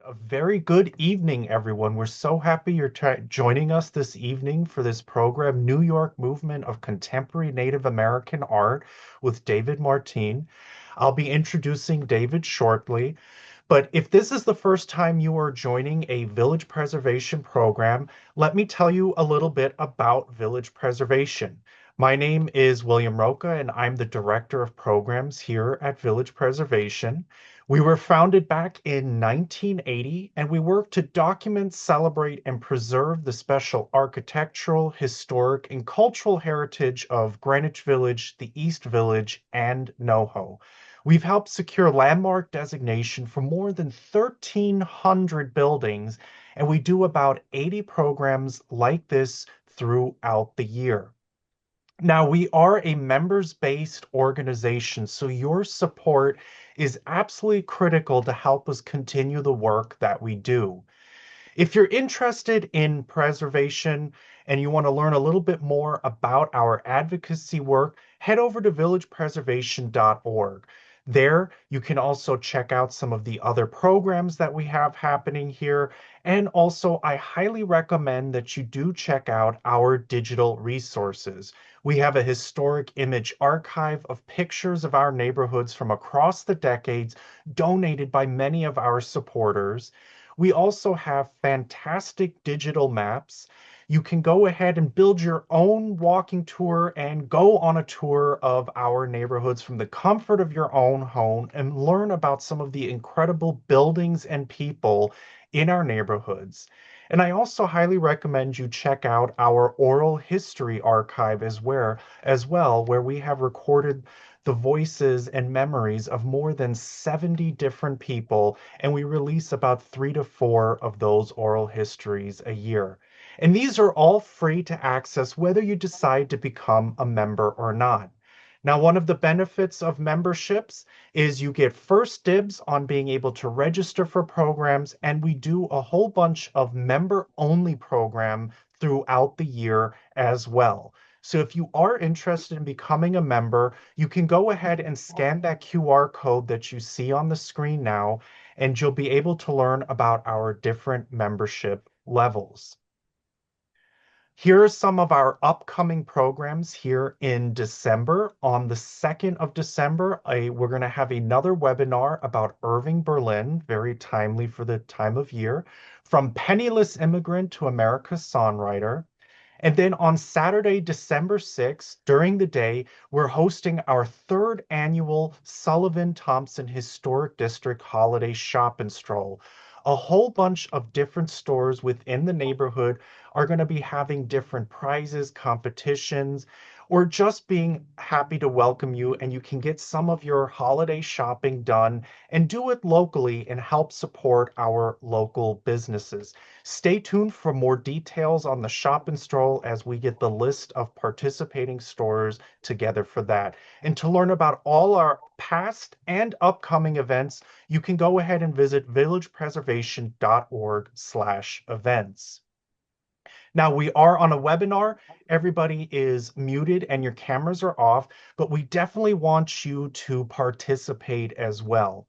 A very good evening, everyone. We're so happy you're joining us this evening for this program, New York Movement of Contemporary Native American Art with David Martine. I'll be introducing David shortly, but if this is the first time you are joining a village preservation program, let me tell you a little bit about village preservation. My name is William Roca, and I'm the Director of Programs here at Village Preservation. We were founded back in 1980, and we work to document, celebrate, and preserve the special architectural, historic, and cultural heritage of Greenwich Village, the East Village, and NoHo. We've helped secure landmark designation for more than 1,300 buildings, and we do about 80 programs like this throughout the year. Now, we are a members-based organization, so your support is absolutely critical to help us continue the work that we do. If you're interested in preservation and you want to learn a little bit more about our advocacy work, head over to villagepreservation.org. There, you can also check out some of the other programs that we have happening here. And also, I highly recommend that you do check out our digital resources. We have a historic image archive of pictures of our neighborhoods from across the decades, donated by many of our supporters. We also have fantastic digital maps. You can go ahead and build your own walking tour and go on a tour of our neighborhoods from the comfort of your own home and learn about some of the incredible buildings and people in our neighborhoods. And I also highly recommend you check out our oral history archive as well, where we have recorded the voices and memories of more than 70 different people, and we release about 3 to 4 of those oral histories a year. And these are all free to access whether you decide to become a member or not. Now, one of the benefits of memberships is you get first dibs on being able to register for programs, and we do a whole bunch of member-only program throughout the year as well. So if you are interested in becoming a member, you can go ahead and scan that QR code that you see on the screen now, and you'll be able to learn about our different membership levels. Here are some of our upcoming programs here in December. On the 2nd of December, we're going to have another webinar about Irving Berlin, very timely for the time of year, From Penniless Immigrant to America's Songwriter. And then on Saturday, December 6th, during the day, we're hosting our third annual Sullivan Thompson Historic District Holiday Shop and Stroll. A whole bunch of different stores within the neighborhood are going to be having different prizes, competitions, or just being happy to welcome you. And you can get some of your holiday shopping done and do it locally and help support our local businesses. Stay tuned for more details on the shop and stroll as we get the list of participating stores together for that. And to learn about all our past and upcoming events, you can go ahead and visit villagepreservation.org/events. Now, we are on a webinar. Everybody is muted and your cameras are off, but we definitely want you to participate as well.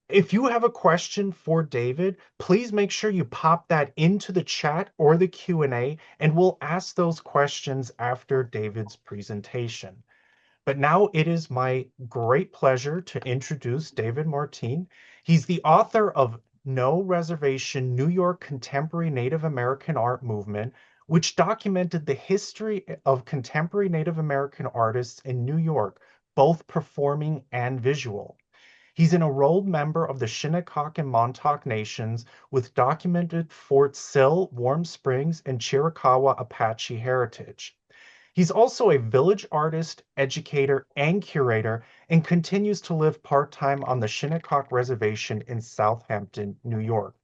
If you have a question for David, please make sure you pop that into the chat or the Q&A, and we'll ask those questions after David's presentation. But now it is my great pleasure to introduce David Martine. He's the author of No Reservation, New York Contemporary Native American Art Movement, which documented the history of contemporary Native American artists in New York, both performing and visual. He's an enrolled member of the Shinnecock and Montauk Nations with documented Fort Sill, Warm Springs, and Chiricahua Apache heritage. He's also a village artist, educator, and curator, and continues to live part-time on the Shinnecock Reservation in Southampton, New York.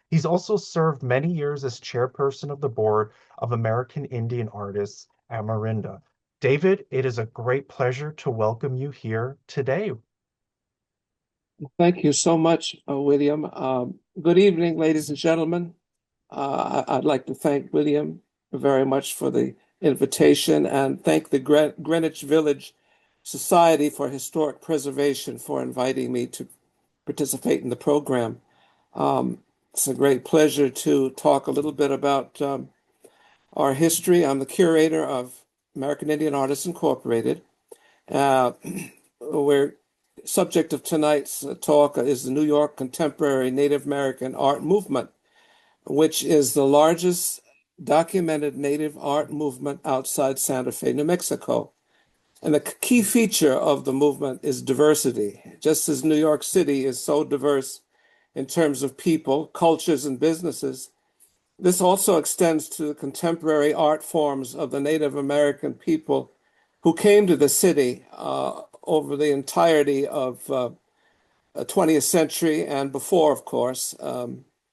He's also served many years as chairperson of the board of American Indian Artists, AMERINDA. David, it is a great pleasure to welcome you here today. Thank you so much, William. Good evening, ladies and gentlemen. I'd like to thank William very much for the invitation and thank the Greenwich Village Society for Historic Preservation for inviting me to participate in the program. Um, it's a great pleasure to talk a little bit about our history. I'm the curator of American Indian Artists Incorporated. Uh, we're subject of tonight's talk is the New York Contemporary Native American Art Movement, which is the largest documented Native art movement outside Santa Fe, New Mexico. And the key feature of the movement is diversity. Just as New York City is so diverse in terms of people, cultures, and businesses, this also extends to the contemporary art forms of the Native American people who came to the city over the entirety of the 20th century and before, of course,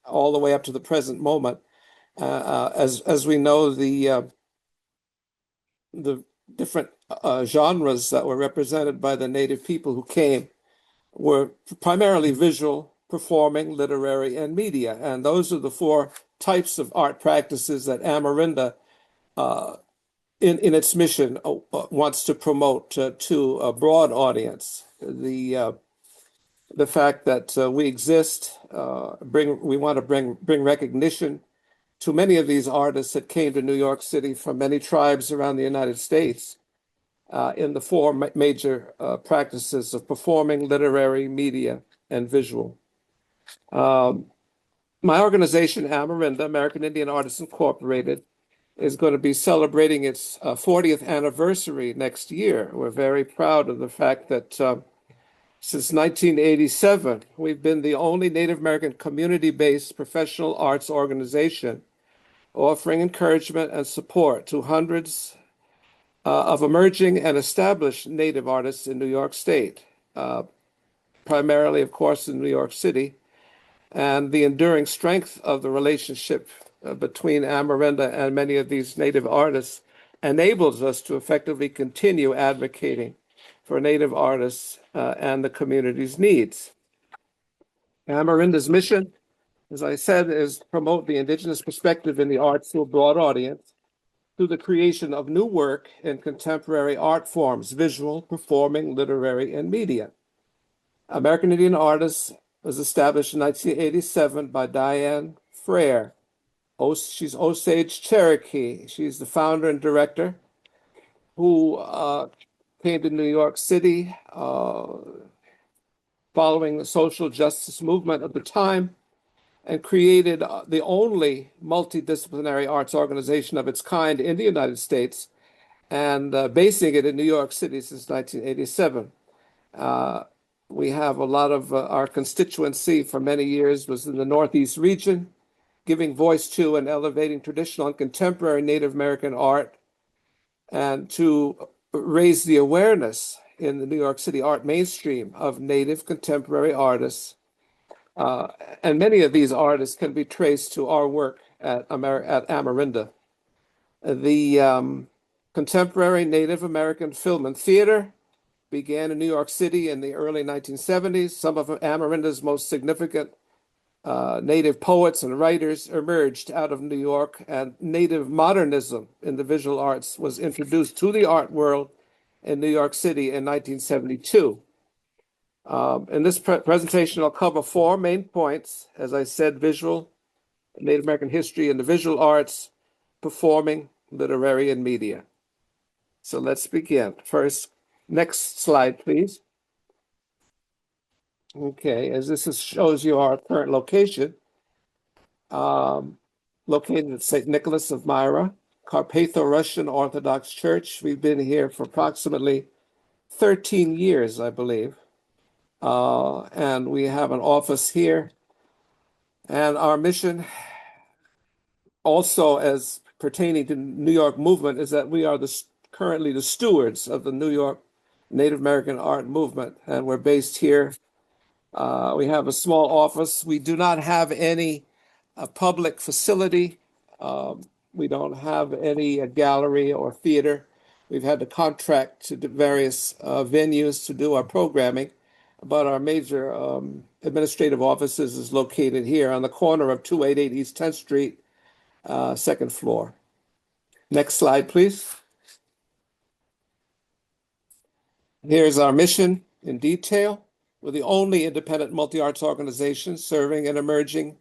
all the way up to the present moment. As we know, the different genres that were represented by the Native people who came were primarily visual, performing, literary, and media. And those are the four types of art practices that AMERINDA, in its mission, wants to promote to a broad audience. The fact that we exist, we want to bring recognition to many of these artists that came to New York City from many tribes around the United States in the four major practices of performing, literary, media, and visual. My organization, AMERINDA, American Indian Artists Incorporated, is going to be celebrating its 40th anniversary next year. We're very proud of the fact that since 1987, we've been the only Native American community-based professional arts organization offering encouragement and support to hundreds of emerging and established Native artists in New York State, primarily, of course, in New York City. And the enduring strength of the relationship between AMERINDA and many of these Native artists enables us to effectively continue advocating for Native artists and the community's needs. AMERINDA's mission, as I said, is to promote the Indigenous perspective in the arts to a broad audience through the creation of new work in contemporary art forms, visual, performing, literary, and media. American Indian Artists was established in 1987 by Diane Frere. She's Osage Cherokee. She's the founder and director who came to New York City following the social justice movement of the time and created the only multidisciplinary arts organization of its kind in the United States and basing it in New York City since 1987. We have a lot of our constituency for many years was in the Northeast region, giving voice to and elevating traditional and contemporary Native American art and to raise the awareness in the New York City art mainstream of Native contemporary artists. And many of these artists can be traced to our work at AMERINDA. The Contemporary Native American Film and Theater began in New York City in the early 1970s. Some of AMERINDA's most significant Native poets and writers emerged out of New York, and Native modernism in the visual arts was introduced to the art world in New York City in 1972. In this presentation, I'll cover four main points. As I said, visual, Native American history and the visual arts, performing, literary, and media. So let's begin. First, next slide, please. Okay, as this shows you our current location, located at St. Nicholas of Myra, Carpatho-Russian Orthodox Church. We've been here for approximately 13 years, I believe. And we have an office here. And our mission, also as pertaining to New York movement, is that we are currently the stewards of the New York Native American art movement. And we're based here. We have a small office. We do not have any public facility. We don't have any gallery or theater. We've had to contract to various venues to do our programming, but our major administrative offices is located here on the corner of 288 East 10th Street, second floor. Next slide, please. Here's our mission in detail. We're the only independent multi-arts organization serving emerging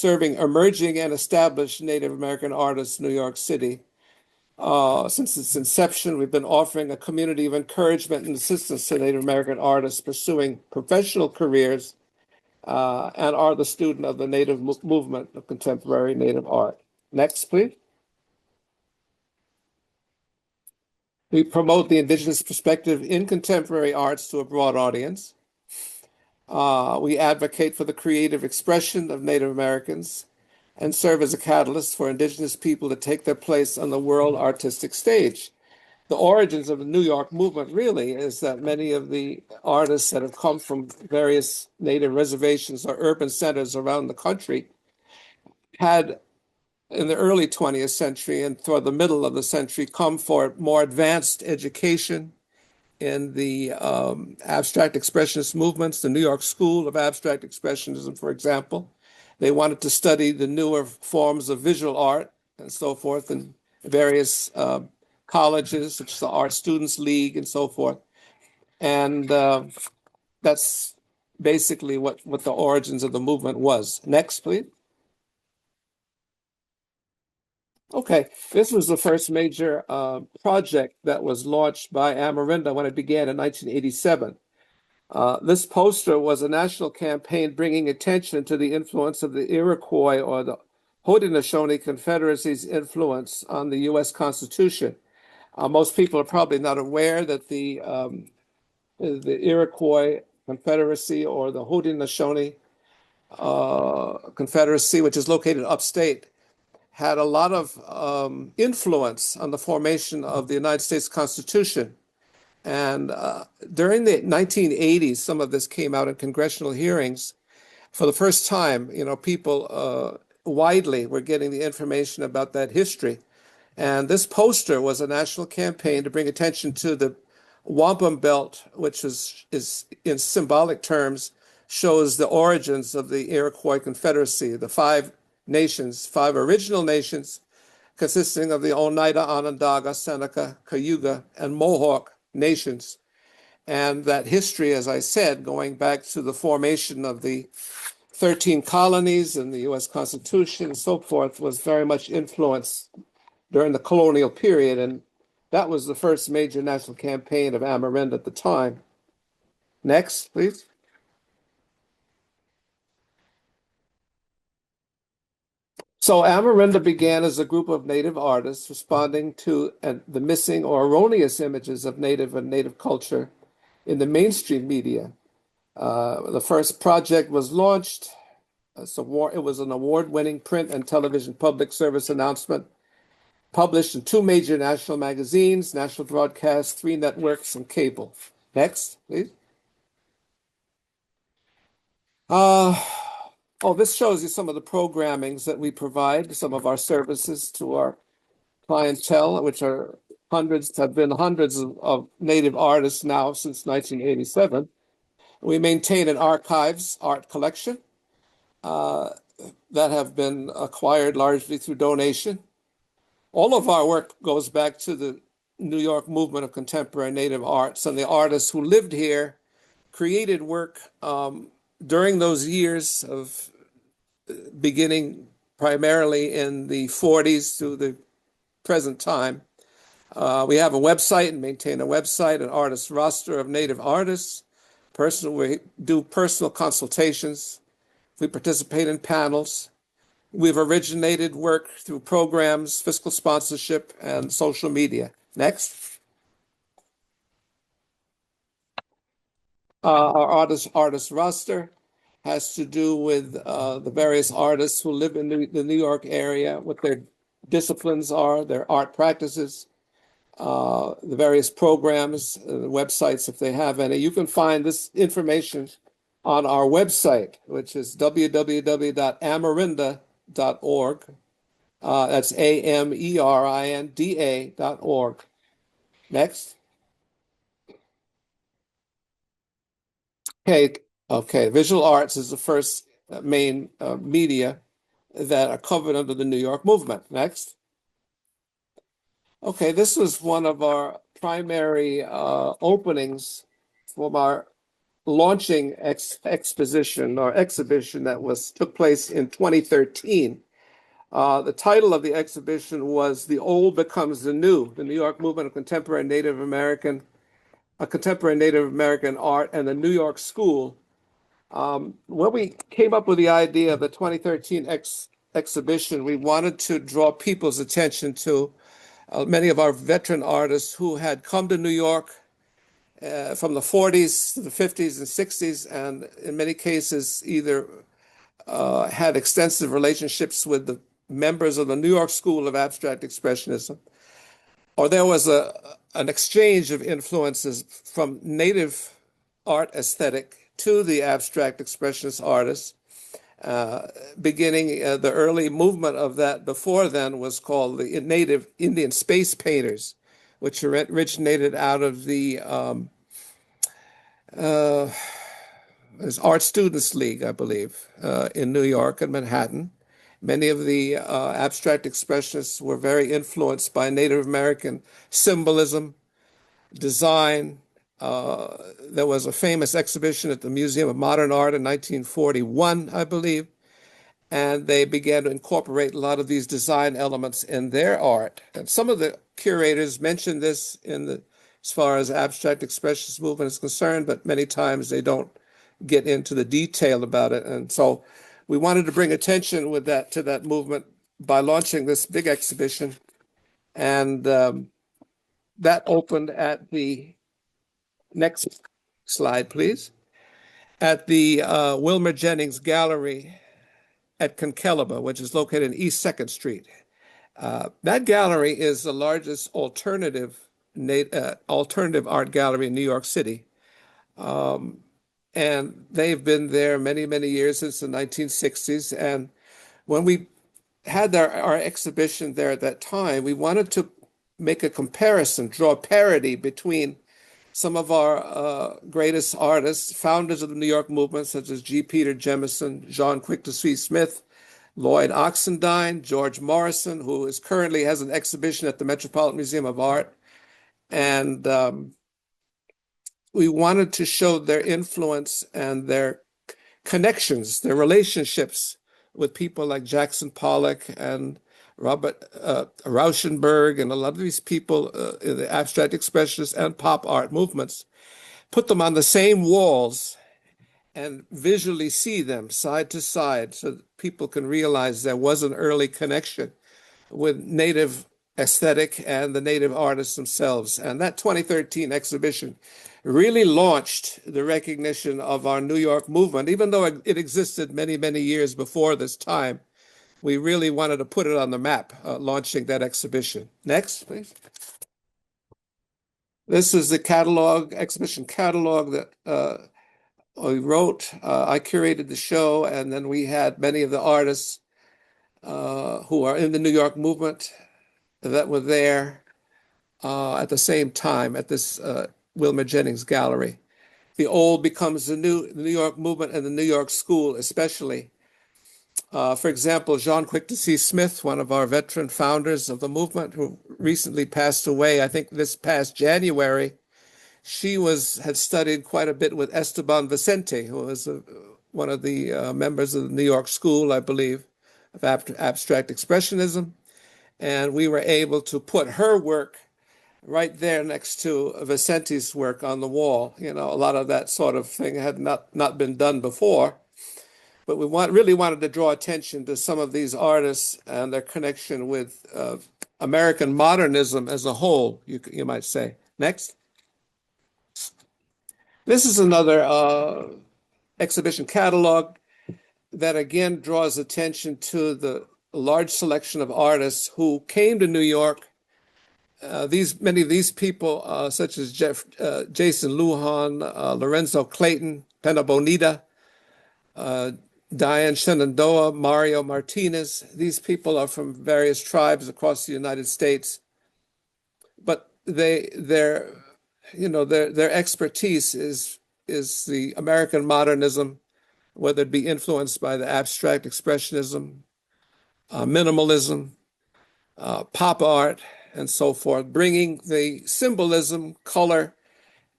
and established Native American artists in New York City. Since its inception, we've been offering a community of encouragement and assistance to Native American artists pursuing professional careers and are the student of the Native movement of contemporary Native art. Next, please. We promote the indigenous perspective in contemporary arts to a broad audience. We advocate for the creative expression of Native Americans and serve as a catalyst for indigenous people to take their place on the world artistic stage. The origins of the New York movement really is that many of the artists that have come from various Native reservations or urban centers around the country had, in the early 20th century and toward the middle of the century, come for more advanced education in the abstract expressionist movements, the New York School of Abstract Expressionism, for example. They wanted to study the newer forms of visual art and so forth in various colleges, such as the Art Students League and so forth. And that's basically what the origins of the movement was. Next, please. Okay, this was the first major project that was launched by AMERINDA when it began in 1987. This poster was a national campaign bringing attention to the influence of the Iroquois or the Haudenosaunee Confederacy's influence on the U.S. Constitution. Most people are probably not aware that the Iroquois Confederacy or the Haudenosaunee Confederacy, which is located upstate, had a lot of influence on the formation of the United States Constitution. And during the 1980s, some of this came out in congressional hearings. For the first time, people widely were getting the information about that history. And this poster was a national campaign to bring attention to the wampum belt, which is in symbolic terms, shows the origins of the Iroquois Confederacy, the five original nations consisting of the Oneida, Onondaga, Seneca, Cayuga, and Mohawk nations. And that history, as I said, going back to the formation of the 13 colonies and the U.S. Constitution and so forth, was very much influenced during the colonial period. And that was the first major national campaign of AMERINDA at the time. Next, please. So AMERINDA began as a group of Native artists responding to the missing or erroneous images of Native and Native culture in the mainstream media. The first project was launched. It was an award-winning print and television public service announcement published in 2 major national magazines, national broadcasts, 3 networks, and cable. Next, please. This shows you some of the programmings that we provide, some of our services to our clientele, which have been hundreds of Native artists now since 1987. We maintain an archives art collection that have been acquired largely through donation. All of our work goes back to the New York movement of contemporary Native arts, and the artists who lived here created work during those years of beginning primarily in the 40s to the present time. We have a website and maintain a website, an artist roster of Native artists. We do personal consultations. We participate in panels. We've originated work through programs, fiscal sponsorship, and social media. Next. Our artist roster has to do with the various artists who live in the New York area, what their disciplines are, their art practices, the various programs, websites, if they have any. You can find this information on our website, which is www.amerinda.org. That's AMERINDA.org. Next. Okay. Visual arts is the first main media that are covered under the New York movement. Next. Okay, this was one of our primary openings from our launching exposition or exhibition that took place in 2013. The title of the exhibition was "The Old Becomes the New: The New York Movement of Contemporary Native American Art and the New York School." When we came up with the idea of the 2013 exhibition, we wanted to draw people's attention to many of our veteran artists who had come to New York from the 40s to the 50s and 60s, and in many cases either had extensive relationships with the members of the New York School of Abstract Expressionism, or there was an exchange of influences from native art aesthetic to the abstract expressionist artists. Beginning the early movement of that before then was called the Native Indian Space Painters, which originated out of the Art Students League, I believe, in New York and Manhattan. Many of the abstract expressionists were very influenced by Native American symbolism, design. There was a famous exhibition at the Museum of Modern Art in 1941, I believe, and they began to incorporate a lot of these design elements in their art. And some of the curators mentioned this as far as abstract expressionist movement is concerned, but many times they don't get into the detail about it. And so we wanted to bring attention to that movement by launching this big exhibition. And that opened at the next slide, please, at the Wilmer Jennings Gallery at Kenkeleba, which is located in East 2nd Street. That gallery is the largest alternative art gallery in New York City. And they've been there many, many years, since the 1960s. And when we had our exhibition there at that time, we wanted to make a comparison, draw a parity between some of our greatest artists, founders of the New York movement, such as G. Peter Jemison, John Quick-to-See Smith, Lloyd Oxendine, George Morrison, who currently has an exhibition at the Metropolitan Museum of Art. And we wanted to show their influence and their connections, their relationships with people like Jackson Pollock and Robert Rauschenberg, and a lot of these people in the abstract expressionist and pop art movements, put them on the same walls and visually see them side to side so that people can realize there was an early connection with native aesthetic and the native artists themselves. And that 2013 exhibition really launched the recognition of our New York movement. Even though it existed many, many years before this time, we really wanted to put it on the map, launching that exhibition. Next, please. This is the exhibition catalog that we wrote. I curated the show, and then we had many of the artists who are in the New York movement that were there at the same time at this Wilmer Jennings Gallery. The old becomes the new, the New York movement and the New York School especially. For example, John Quick-to-See Smith, one of our veteran founders of the movement, who recently passed away, I think this past January. She had studied quite a bit with Esteban Vicente, who was one of the members of the New York School, I believe, of abstract expressionism. And we were able to put her work right there next to Vicente's work on the wall. You know, a lot of that sort of thing had not been done before. But we really wanted to draw attention to some of these artists and their connection with American modernism as a whole, you might say. Next. This is another exhibition catalog that again draws attention to the large selection of artists who came to New York. Many of these people, such as Jason Lujan, Lorenzo Clayton, Pena Bonita, Diane Shenandoah, Mario Martinez. These people are from various tribes across the United States, but their expertise is the American modernism, whether it be influenced by the abstract expressionism, minimalism, pop art, and so forth, bringing the symbolism, color,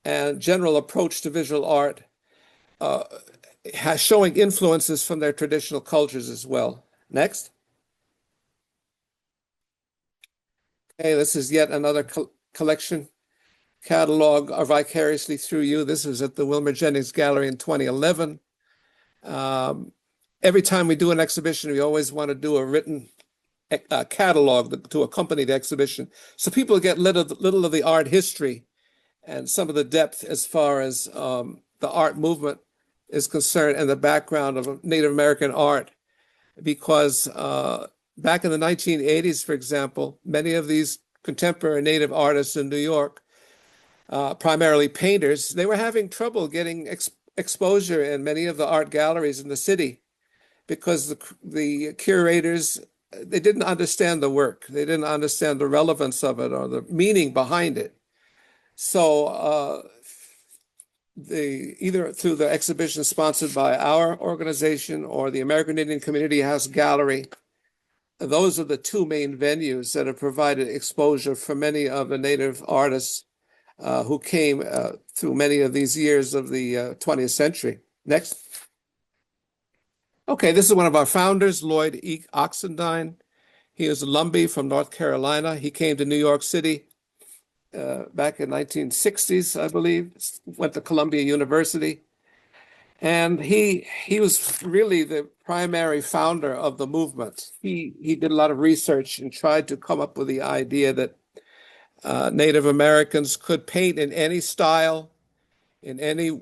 and general approach to visual art uh, showing influences from their traditional cultures as well. Next. Okay, this is yet another collection catalog vicariously through you. This was at the Wilmer Jennings Gallery in 2011. Um, every time we do an exhibition, we always want to do a written catalog to accompany the exhibition, so people get little of the art history and some of the depth as far as the art movement is concerned and the background of Native American art. Because back in the 1980s, for example, many of these contemporary Native artists in New York, primarily painters, they were having trouble getting exposure in many of the art galleries in the city because the curators, they didn't understand the work. They didn't understand the relevance of it or the meaning behind it. So either through the exhibition sponsored by our organization or the American Indian Community House Gallery, those are the two main venues that have provided exposure for many of the Native artists who came through many of these years of the 20th century. Next. Okay, this is one of our founders, Lloyd E. Oxendine. He was a Lumbee from North Carolina. He came to New York City back in 1960s, I believe, went to Columbia University. And he was really the primary founder of the movement. He did a lot of research and tried to come up with the idea that Native Americans could paint in any style, in any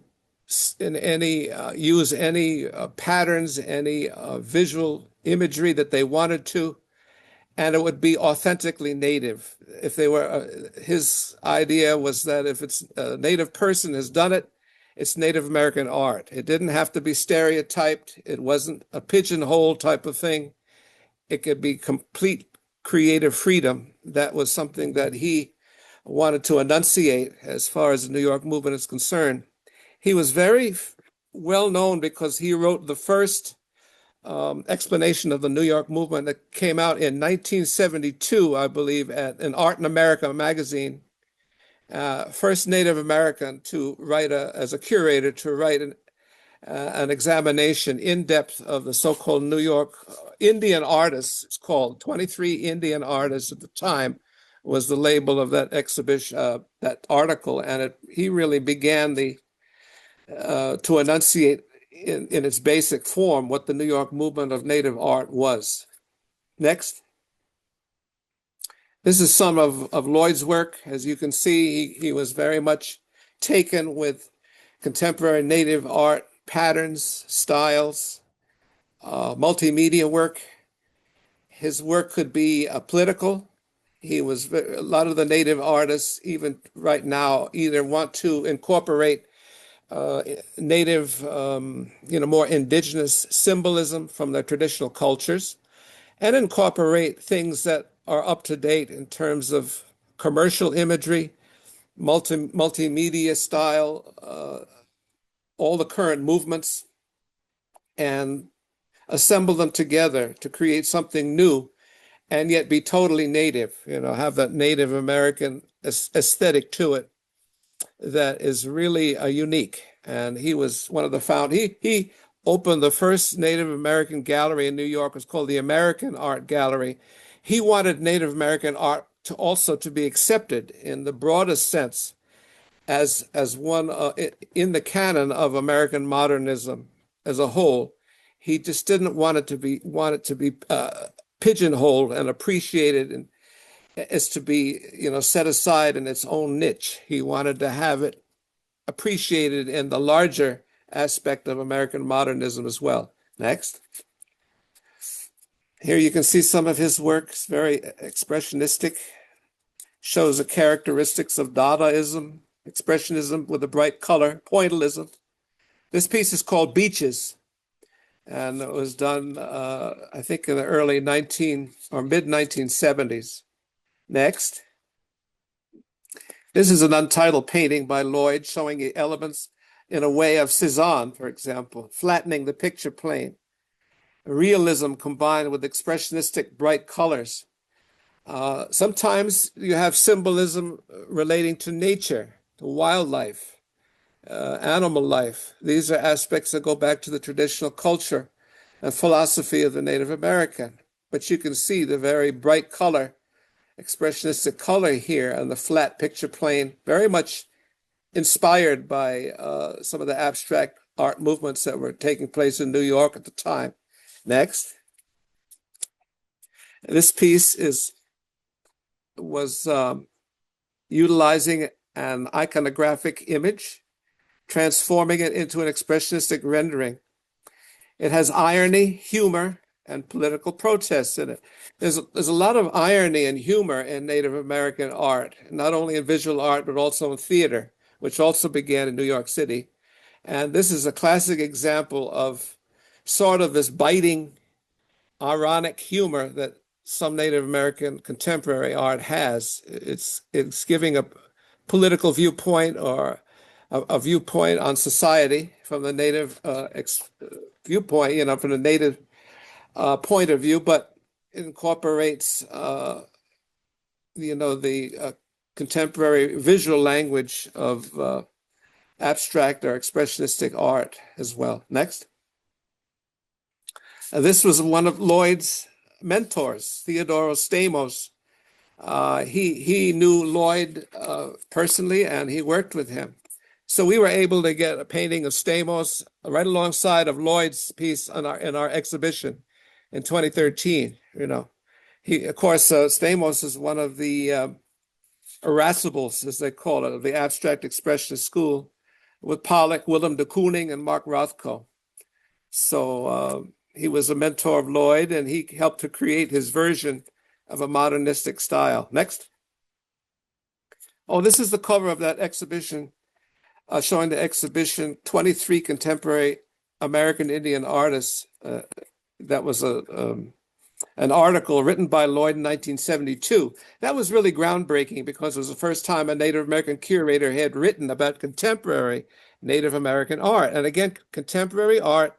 use any patterns, any visual imagery that they wanted to, and it would be authentically native. If they were, his idea was that if it's a native person has done it, it's Native American art. It didn't have to be stereotyped. It wasn't a pigeonhole type of thing. It could be complete creative freedom. That was something that he wanted to enunciate as far as the New York movement is concerned. He was very well known because he wrote the first explanation of the New York movement that came out in 1972, I believe, at an Art in America magazine. First Native American to write as a curator to write an examination in depth of the so-called New York Indian artists. It's called 23 Indian artists at the time was the label of that exhibition, that article, and he really began to enunciate in its basic form what the New York movement of Native art was. Next. This is some of Lloyd's work. As you can see, he was very much taken with contemporary Native art patterns, styles, multimedia work. His work could be political. A lot of the Native artists, even right now, either want to incorporate Native, more indigenous symbolism from their traditional cultures and incorporate things that are up to date in terms of commercial imagery, multimedia style, all the current movements, and assemble them together to create something new and yet be totally native, have that Native American aesthetic to it that is really unique. And he was one of the he opened the first Native American gallery in New York. It was called the American Art Gallery. He wanted Native American art to also to be accepted in the broadest sense as one in the canon of American modernism as a whole. He just didn't want it to be pigeonholed and appreciated and as to be set aside in its own niche. He wanted to have it appreciated in the larger aspect of American modernism as well. Next. Here you can see some of his work. It's very expressionistic, shows the characteristics of Dadaism, expressionism with a bright color, pointillism. This piece is called Beaches, and it was done, I think, in the early mid-1970s. Next. This is an untitled painting by Lloyd showing the elements in a way of Cezanne, for example, flattening the picture plane. Realism combined with expressionistic bright colors. Sometimes you have symbolism relating to nature, to wildlife, animal life. These are aspects that go back to the traditional culture and philosophy of the Native American. But you can see the very bright color, expressionistic color here on the flat picture plane, very much inspired by some of the abstract art movements that were taking place in New York at the time. Next. This piece was utilizing an iconographic image, transforming it into an expressionistic rendering. It has irony, humor, and political protests in it. There's a lot of irony and humor in Native American art, not only in visual art, but also in theater, which also began in New York City. And this is a classic example of sort of this biting, ironic humor that some Native American contemporary art has. It's giving a political viewpoint or a viewpoint on society from the Native viewpoint, from the Native point of view, but it incorporates, the contemporary visual language of abstract or expressionistic art as well. Next. This was one of Lloyd's mentors, Theodoros Stamos. He knew Lloyd personally, and he worked with him. So we were able to get a painting of Stamos right alongside of Lloyd's piece in our exhibition in 2013. Of course, Stamos is one of the irascibles, as they call it, of the abstract expressionist school, with Pollock, Willem de Kooning, and Mark Rothko. So he was a mentor of Lloyd, and he helped to create his version of a modernistic style. Next. Oh, this is the cover of that exhibition, showing the exhibition 23 contemporary American Indian artists. That was an article written by Lloyd in 1972. That was really groundbreaking because it was the first time a Native American curator had written about contemporary Native American art. And again, contemporary art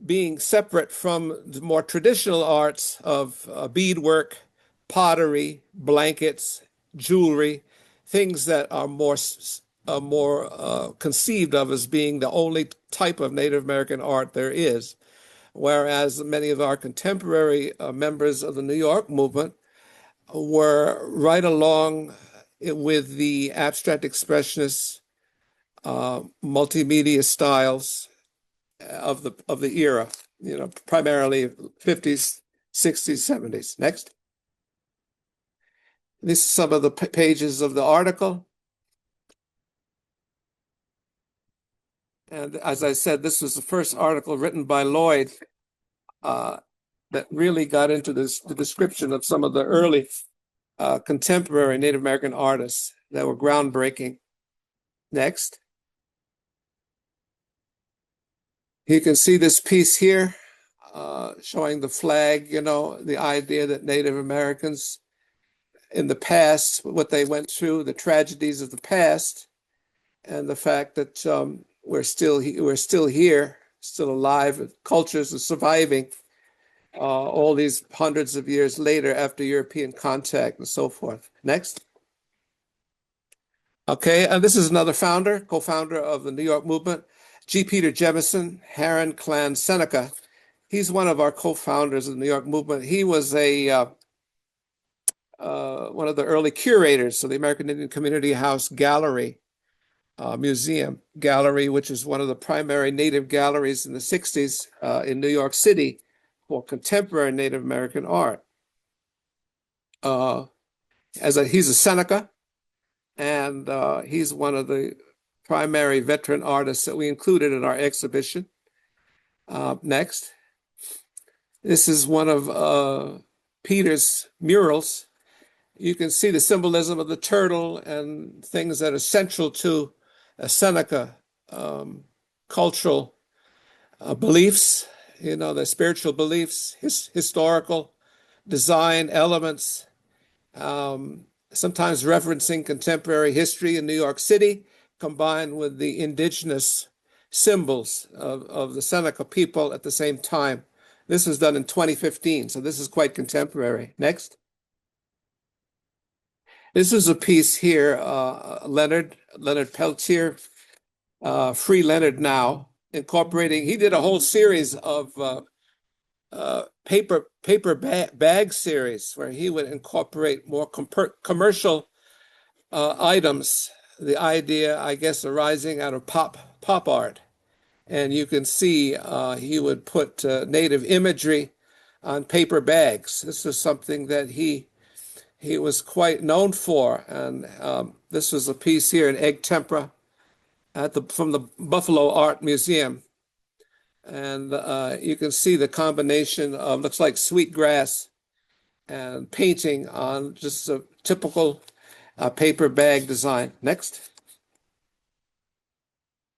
being separate from the more traditional arts of beadwork, pottery, blankets, jewelry, things that are more conceived of as being the only type of Native American art there is. Whereas many of our contemporary members of the New York movement were right along with the abstract expressionists, multimedia styles of the era, primarily 50s, 60s, 70s. Next. These are some of the pages of the article. And as I said, this was the first article written by Lloyd that really got into the description of some of the early contemporary Native American artists that were groundbreaking. Next. You can see this piece here showing the flag, the idea that Native Americans in the past, what they went through, the tragedies of the past, and the fact that we're still here, still alive, cultures are surviving all these hundreds of years later after European contact and so forth. Next. Okay, and this is another co-founder of the New York movement, G. Peter Jemison, Heron Clan Seneca. He's one of our co-founders of the New York movement. He was one of the early curators of the American Indian Community House Gallery, Museum Gallery, which is one of the primary Native galleries in the 60s in New York City for contemporary Native American art. He's a Seneca, and he's one of the primary veteran artists that we included in our exhibition. Next. This is one of Peter's murals. You can see the symbolism of the turtle and things that are central to Seneca cultural beliefs, the spiritual beliefs, historical design elements, sometimes referencing contemporary history in New York City, combined with the indigenous symbols of the Seneca people at the same time. This was done in 2015, so this is quite contemporary. Next. This is a piece here, Leonard Peltier Free Leonard now, incorporating, he did a whole series of bag series where he would incorporate more commercial items. The idea, I guess, arising out of pop art. And you can see he would put native imagery on paper bags. This is something that he was quite known for. And this was a piece here in egg tempera from the Buffalo Art Museum. And you can see the combination of, looks like sweetgrass and painting on just a typical paper bag design. Next.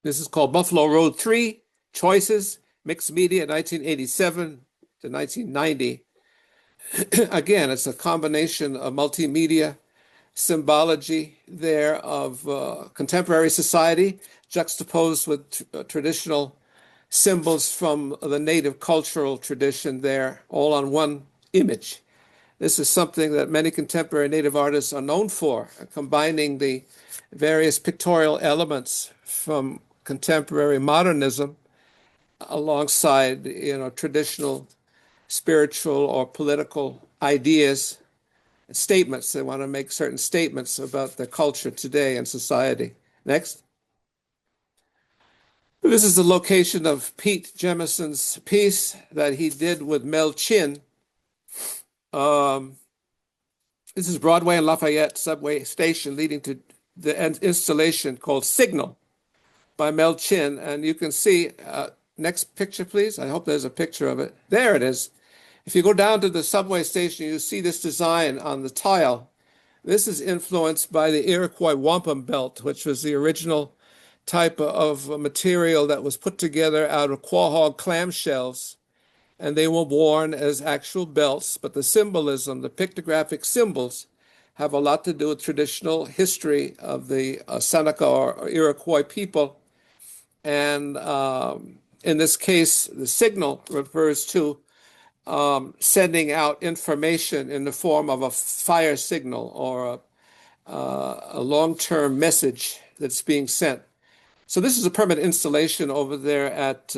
This is called Buffalo Road 3, Choices, Mixed Media, 1987 to 1990. Again, it's a combination of multimedia symbology there of contemporary society juxtaposed with traditional symbols from the native cultural tradition there, all on one image. This is something that many contemporary native artists are known for, combining the various pictorial elements from contemporary modernism alongside, traditional spiritual or political ideas and statements. They want to make certain statements about the culture today and society. Next. This is the location of Pete Jemison's piece that he did with Mel Chin. This is Broadway and Lafayette subway station leading to the installation called Signal by Mel Chin. And you can see, next picture, please. I hope there's a picture of it. There it is. If you go down to the subway station, you see this design on the tile. This is influenced by the Iroquois wampum belt, which was the original type of material that was put together out of quahog clamshells, and they were worn as actual belts. But the symbolism, the pictographic symbols, have a lot to do with traditional history of the Seneca or Iroquois people. And in this case, the signal refers to sending out information in the form of a fire signal or a long-term message that's being sent. So this is a permanent installation over there at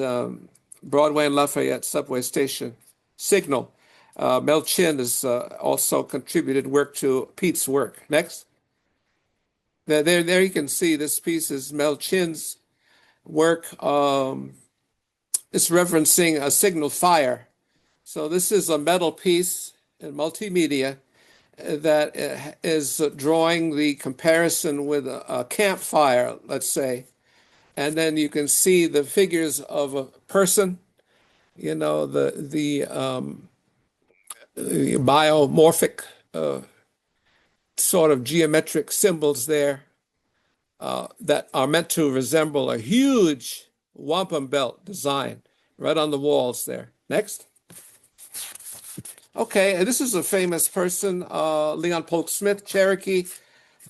Broadway and Lafayette subway station. Signal. Mel Chin has also contributed work to Pete's work. Next. There you can see this piece is Mel Chin's work. It's referencing a signal fire. So this is a metal piece in multimedia that is drawing the comparison with a campfire, let's say. And then you can see the figures of a person, the biomorphic sort of geometric symbols there that are meant to resemble a huge wampum belt design right on the walls there. Next. Okay, and this is a famous person, Leon Polk Smith, Cherokee,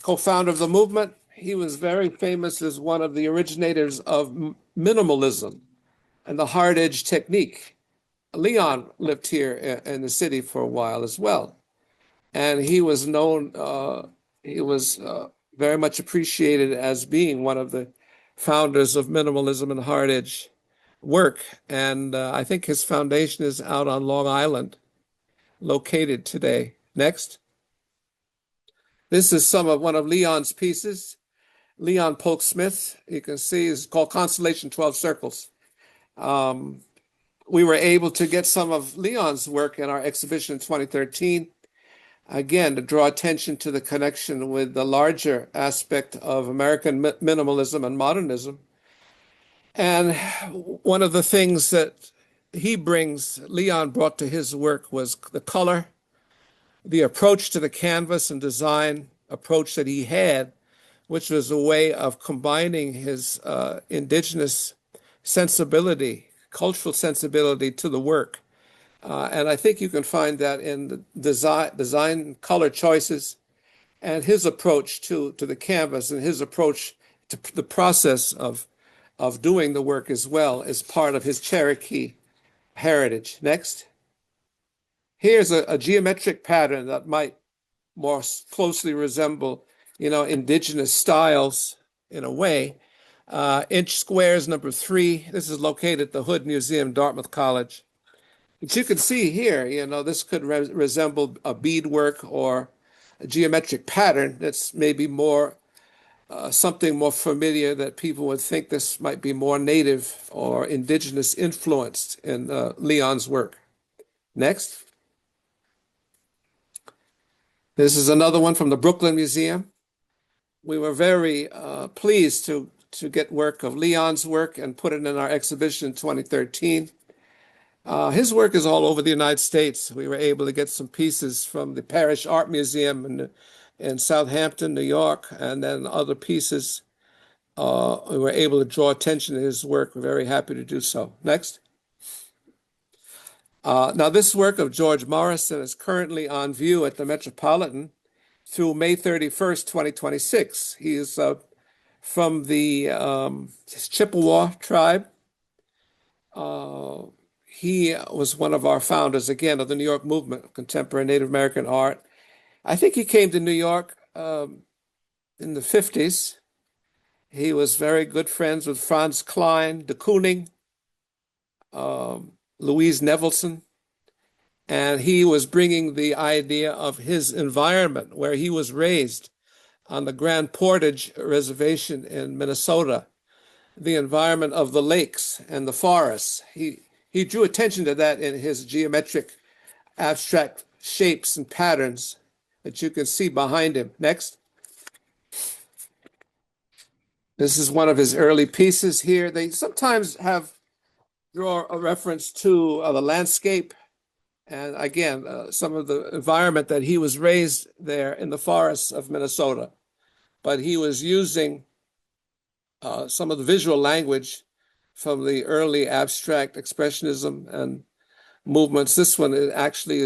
co-founder of the movement. He was very famous as one of the originators of minimalism and the hard edge technique. Leon lived here in the city for a while as well. And he was known, he was very much appreciated as being one of the founders of minimalism and hard edge work. And I think his foundation is out on Long Island, located today. Next. This is one of Leon's pieces. Leon Polk Smith, you can see, is called Constellation 12 Circles. We were able to get some of Leon's work in our exhibition in 2013, again, to draw attention to the connection with the larger aspect of American minimalism and modernism. And one of the things that Leon brought to his work was the color, the approach to the canvas and design approach that he had, which was a way of combining his indigenous sensibility, cultural sensibility to the work. And I think you can find that in the design color choices and his approach to the canvas and his approach to the process of doing the work as well as part of his Cherokee heritage. Next. Here's a geometric pattern that might more closely resemble indigenous styles in a way. Inch Squares, number 3. This is located at the Hood Museum, Dartmouth College. But you can see here, this could resemble a beadwork or a geometric pattern that's maybe more something more familiar that people would think this might be more native or indigenous influenced in Leon's work. Next. This is another one from the Brooklyn Museum. We were very pleased to get work of Leon's work and put it in our exhibition in 2013. His work is all over the United States. We were able to get some pieces from the Parish Art Museum in Southampton, New York, and then other pieces. We were able to draw attention to his work. We're very happy to do so. Next. Now, this work of George Morrison is currently on view at the Metropolitan through May 31st, 2026. He is from the Chippewa tribe. He was one of our founders, again, of the New York movement of contemporary Native American art. I think he came to New York in the 50s. He was very good friends with Franz Klein, de Kooning, Louise Nevelson, and he was bringing the idea of his environment where he was raised on the Grand Portage Reservation in Minnesota, the environment of the lakes and the forests. He drew attention to that in his geometric abstract shapes and patterns that you can see behind him. Next. This is one of his early pieces here. They sometimes draw a reference to the landscape and, again, some of the environment that he was raised there in the forests of Minnesota. But he was using some of the visual language from the early abstract expressionism and movements. This one actually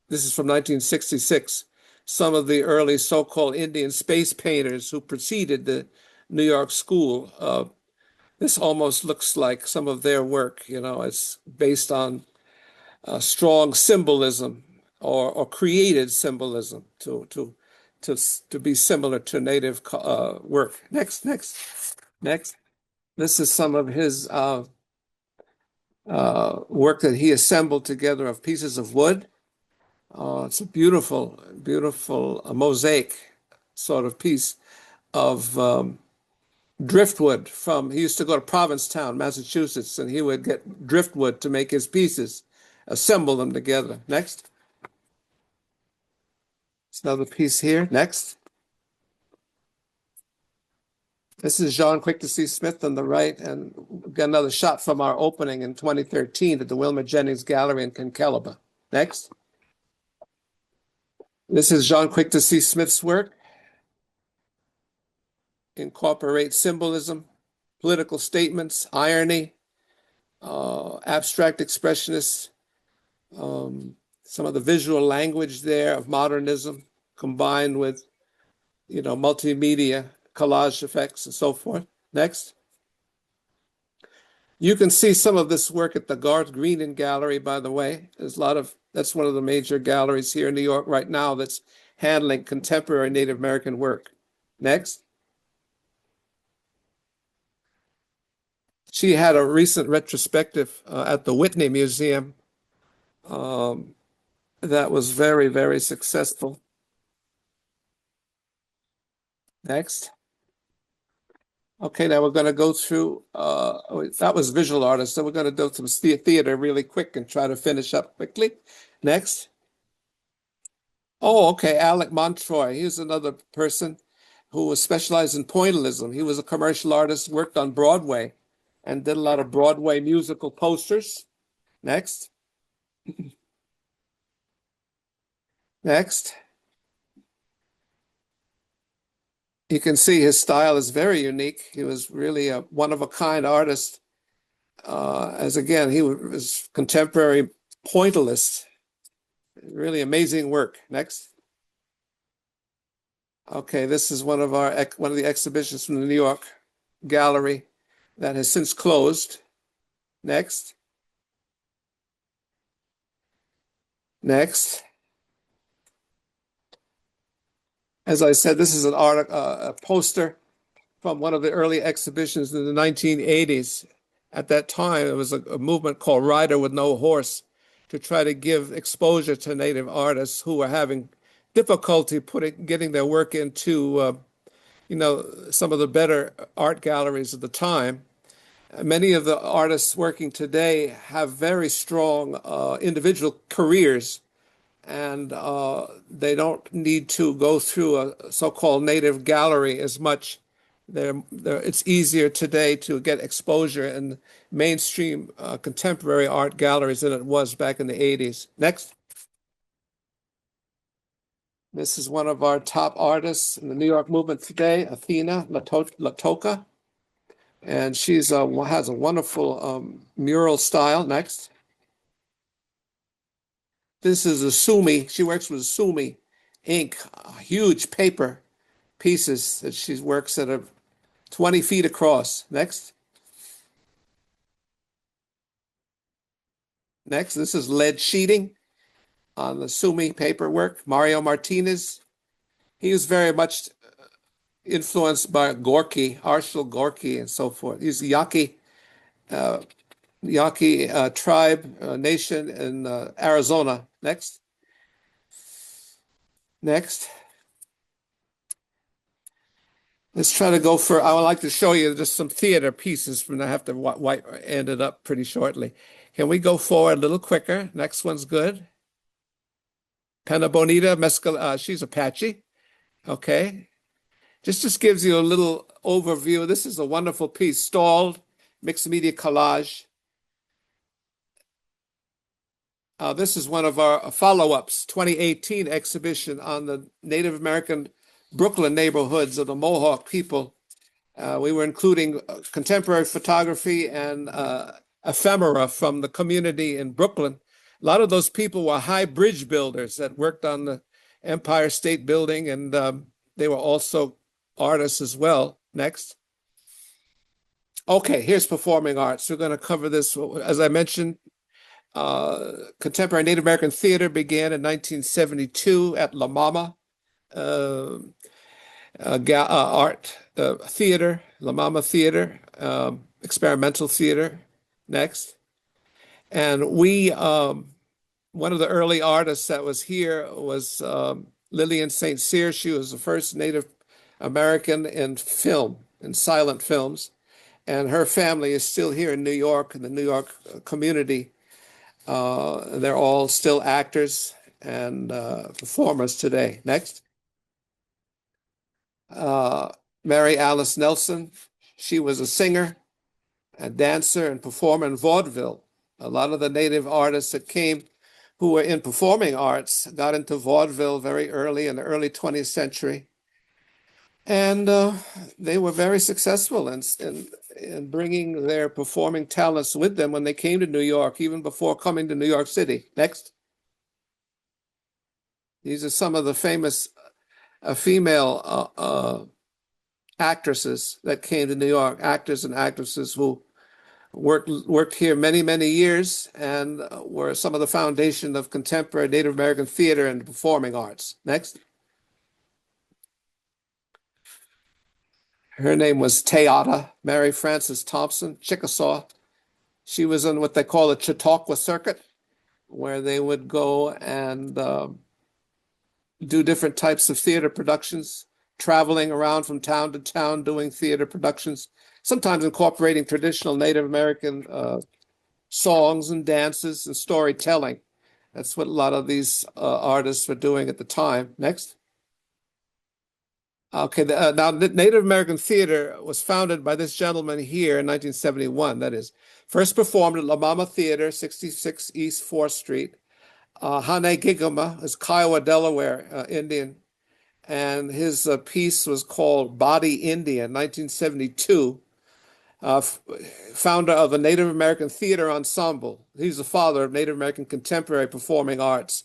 this is from 1966. Some of the early so-called Indian space painters who preceded the New York school. This almost looks like some of their work. It's based on strong symbolism or created symbolism to be similar to native work. Next. This is some of his work that he assembled together of pieces of wood. It's a beautiful, beautiful mosaic sort of piece of driftwood he used to go to Provincetown, Massachusetts, and he would get driftwood to make his pieces, assemble them together. Next. It's another piece here. Next. This is John Quick to See Smith on the right, and we've got another shot from our opening in 2013 at the Wilmer Jennings Gallery in Kenkeleba. Next. This is John Quick to See Smith's work. Incorporates symbolism, political statements, irony, abstract expressionists, some of the visual language there of modernism combined with, multimedia, collage effects, and so forth. Next. You can see some of this work at the Garth Greenan Gallery, by the way. That's one of the major galleries here in New York right now that's handling contemporary Native American work. Next. She had a recent retrospective at the Whitney Museum that was very, very successful. Next. Okay, now we're going to go through, that was visual artists, so we're going to do some theater really quick and try to finish up quickly. Next. Oh, okay, Alec Montroy. He's another person who was specialized in pointillism. He was a commercial artist, worked on Broadway, and did a lot of Broadway musical posters. Next. Next. You can see his style is very unique. He was really a one-of-a-kind artist. Again, he was contemporary pointillist. Really amazing work. Next. Okay, this is one of the exhibitions from the New York Gallery that has since closed. Next. Next. As I said, this is a poster from one of the early exhibitions in the 1980s. At that time, there was a movement called Rider with No Horse to try to give exposure to Native artists who were having difficulty getting their work into some of the better art galleries of the time. Many of the artists working today have very strong individual careers, and they don't need to go through a so-called native gallery as much. It's easier today to get exposure in mainstream contemporary art galleries than it was back in the 80s. Next. This is one of our top artists in the New York movement today, Athena Latoka. And she's has a wonderful mural style. Next. This is a Sumi. She works with Sumi ink, huge paper pieces that she works that are 20 feet across. Next. Next, this is lead sheeting on the Sumi paperwork. Mario Martinez. He was very much influenced by Gorky, Arshil Gorky, and so forth. He's a Yaqui tribe, nation in Arizona. Next. Next. Let's try to go for, I would like to show you just some theater pieces from, I have to end it up pretty shortly. Can we go forward a little quicker? Next one's good. Pena Bonita, she's Apache. Okay. Just gives you a little overview. This is a wonderful piece, Stalled, mixed media collage. This is one of our follow-ups, 2018 exhibition on the Native American Brooklyn neighborhoods of the Mohawk people. We were including contemporary photography and ephemera from the community in Brooklyn. A lot of those people were high bridge builders that worked on the Empire State Building, and they were also artists as well. Next. Okay, here's performing arts. We're going to cover this, as I mentioned. Contemporary Native American theater began in 1972 at La Mama Art Theater, La Mama Theater, experimental theater. Next. And one of the early artists that was here was Lillian St. Cyr. She was the first Native American in film, in silent films. And her family is still here in New York, in the New York community. They're all still actors and performers today. Next. Mary Alice Nelson. She was a singer, a dancer, and performer in vaudeville. A lot of the Native artists that came who were in performing arts got into vaudeville very early in the early 20th century. And they were very successful in bringing their performing talents with them when they came to New York, even before coming to New York City. Next. These are some of the famous female actresses that came to New York, actors and actresses who worked here many, many years and were some of the foundation of contemporary Native American theater and performing arts. Next. Her name was Teata, Mary Frances Thompson, Chickasaw. She was on what they call the Chautauqua Circuit, where they would go and do different types of theater productions, traveling around from town to town doing theater productions, sometimes incorporating traditional Native American songs and dances and storytelling. That's what a lot of these artists were doing at the time. Next. Okay, now Native American theater was founded by this gentleman here in 1971, that is. First performed at La Mama Theater, 66 East 4th Street. Hane Gigama is Kiowa, Delaware, Indian. And his piece was called Body Indian, 1972. Founder of the Native American Theater Ensemble. He's the father of Native American contemporary performing arts.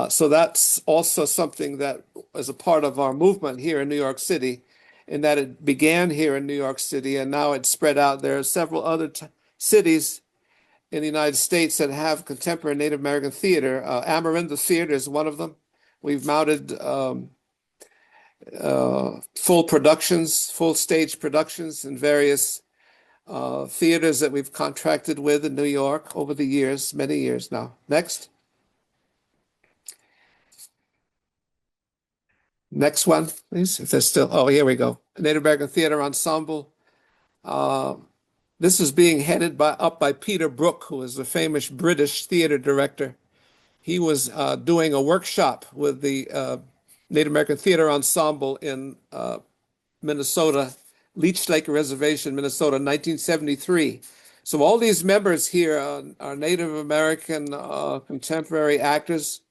So that's also something that is a part of our movement here in New York City, in that it began here in New York City and now it's spread out. There are several other cities in the United States that have contemporary Native American theater. AMERINDA Theater is one of them. We've mounted full productions, full stage productions in various theaters that we've contracted with in New York over the years, many years now. Next. Next one, please. If there's still, oh, here we go. Native American Theater Ensemble. Uh, this is being headed up by Peter Brook, who is the famous British theater director. He was doing a workshop with the Native American Theater Ensemble in Minnesota, Leech Lake Reservation, Minnesota, 1973. So all these members here are Native American contemporary actors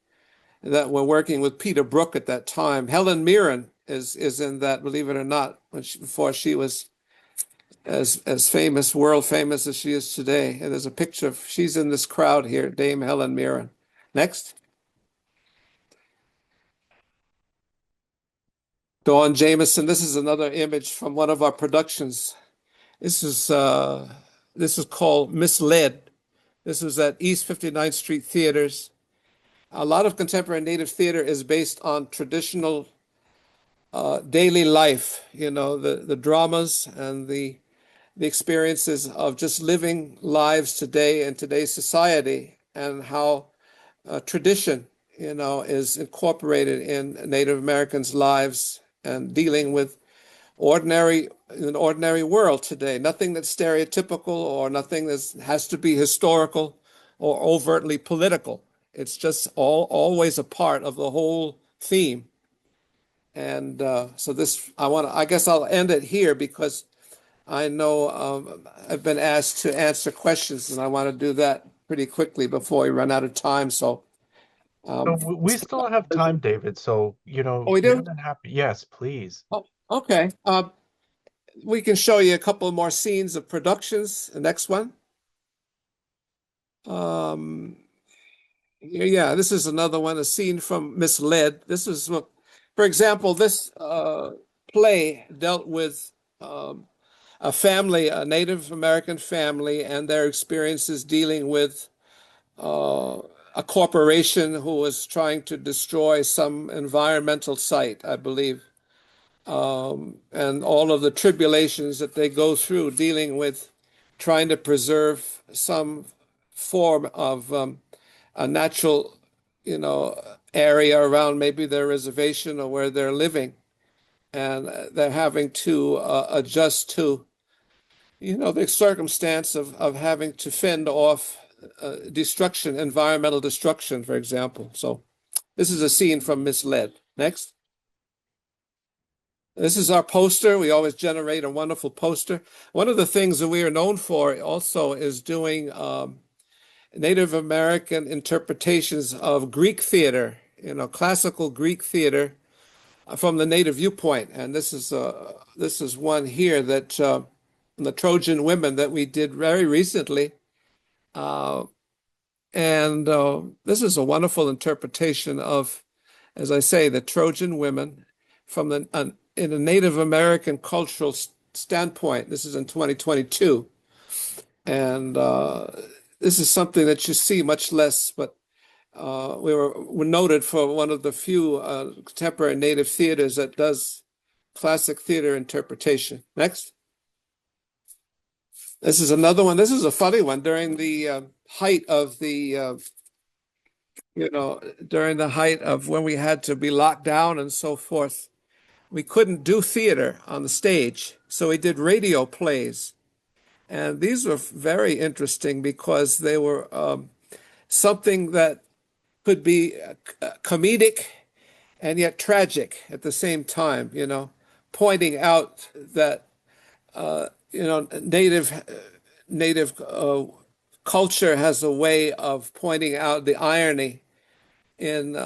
that were working with Peter Brook at that time. Helen Mirren is in that, believe it or not, before she was as famous, world famous as she is today. And there's a picture of, she's in this crowd here, Dame Helen Mirren. Next. Dawn Jameson. This is another image from one of our productions. This is called Misled. This was at East 59th Street Theaters. A lot of contemporary Native theater is based on traditional daily life, you know, the dramas and the experiences of just living lives today in today's society, and how tradition, you know, is incorporated in Native Americans' lives and dealing with an ordinary world today. Nothing that's stereotypical or nothing that has to be historical or overtly political. It's just always a part of the whole theme. And so this, I guess I'll end it here, because I know I've been asked to answer questions, and I want to do that pretty quickly before we run out of time. So, So we still have time, David. So, oh, we more do? than happy. Yes, please. Oh, okay. We can show you a couple more scenes of productions. The next one. Um, yeah, this is another one, a scene from Misled. This is, for example, this play dealt with a family, a Native American family, and their experiences dealing with a corporation who was trying to destroy some environmental site, I believe, and all of the tribulations that they go through dealing with trying to preserve some form of a natural, you know, area around maybe their reservation or where they're living. And they're having to adjust to, you know, the circumstance of having to fend off destruction, environmental destruction, for example. So this is a scene from Misled. Next. This is our poster. We always generate a wonderful poster. One of the things that we are known for also is doing Native American interpretations of Greek theater, you know, classical Greek theater from the Native viewpoint. And this is one here that the Trojan Women that we did very recently. And this is a wonderful interpretation of, as I say, the Trojan women from in a Native American cultural standpoint. This is in 2022. And this is something that you see much less, but we're noted for one of the few contemporary Native theaters that does classic theater interpretation. Next. This is another one. This is a funny one. During the height of the, during the height of when we had to be locked down and so forth, we couldn't do theater on the stage. So we did radio plays. And these were very interesting because they were something that could be comedic and yet tragic at the same time, you know, pointing out that, native culture has a way of pointing out the irony in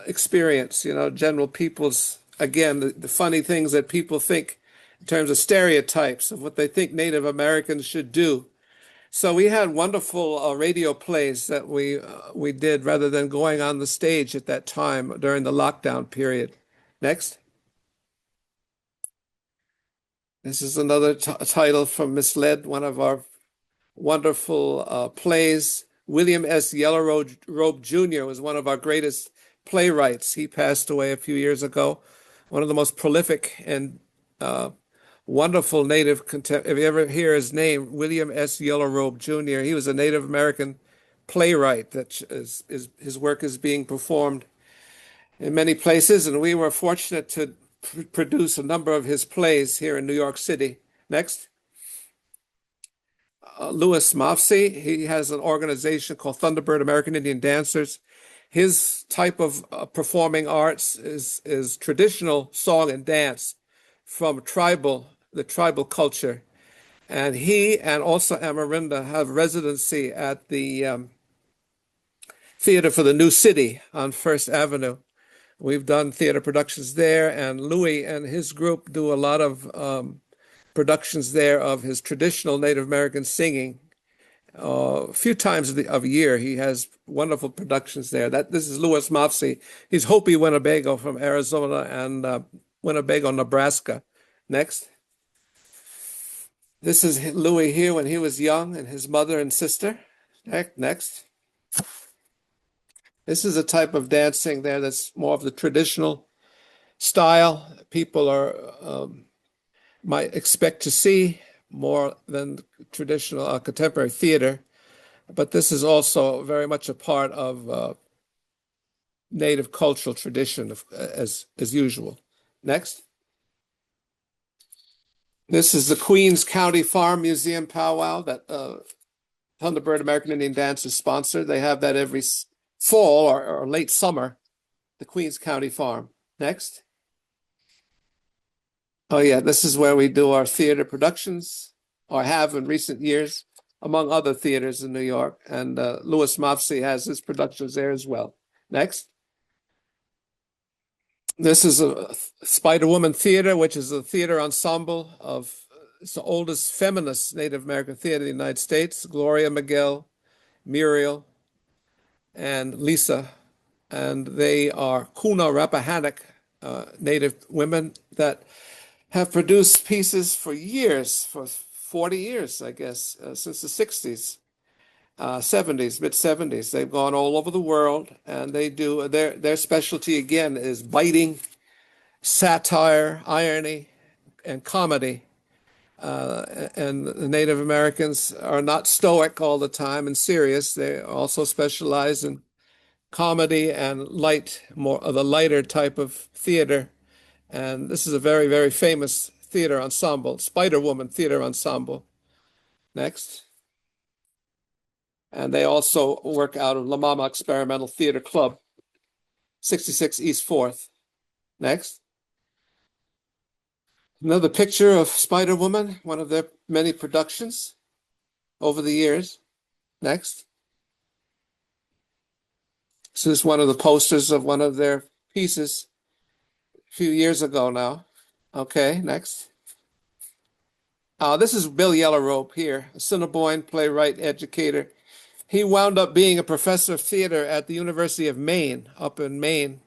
experience, you know, general people's, again, the funny things that people think in terms of stereotypes of what they think Native Americans should do. So we had wonderful radio plays that we did rather than going on the stage at that time during the lockdown period. Next. This is another title from Misled, one of our wonderful plays. William S. Yellowrobe Jr. was one of our greatest playwrights. He passed away a few years ago. one of the most prolific and wonderful Native if you ever hear his name, William S. Yellow Robe Jr. He was a Native American playwright that his work is being performed in many places, and we were fortunate to produce a number of his plays here in New York City. Next. Louis Mofsey, he has an organization called Thunderbird American Indian Dancers. His type of performing arts is traditional song and dance from the tribal culture. And he and also AMERINDA have residency at the Theater for the New City on First Avenue. We've done theater productions there, and Louis and his group do a lot of productions there of his traditional Native American singing. A few times of a year, he has wonderful productions there. This is Louis Mofsey. He's Hopi Winnebago from Arizona and Winnebago, Nebraska. Next. This is Louis here when he was young, and his mother and sister. Next. This is a type of dancing there that's more of the traditional style. People might expect to see more than traditional contemporary theater, but this is also very much a part of Native cultural tradition as usual. Next. This is the Queens County Farm Museum powwow that Thunderbird American Indian Dancers sponsor. They have that every fall or late summer, the Queens County Farm. Next. Oh yeah, this is where we do our theater productions, or have in recent years, among other theaters in New York. And Louis Mofsey has his productions there as well. Next. This is a Spider Woman Theater, which is a theater ensemble of, it's the oldest feminist Native American theater in the United States. Gloria Miguel, Muriel, and Lisa. And they are Kuna Rappahannock Native women that have produced pieces for years, for 40 years, I guess, since the 60s, 70s, mid-70s. They've gone all over the world, and they do, their specialty, again, is biting, satire, irony, and comedy. And the Native Americans are not stoic all the time and serious. They also specialize in comedy and more of the lighter type of theater. And this is a very, very famous theater ensemble, Spider Woman Theater Ensemble. Next. And they also work out of La Mama Experimental Theater Club, 66 East 4th. Next. Another picture of Spider Woman, one of their many productions over the years. Next. This is one of the posters of one of their pieces a few years ago now. Okay, next. This is Bill Yellowrobe here, Assiniboine playwright, educator. He wound up being a professor of theater at the University of Maine, up in Maine,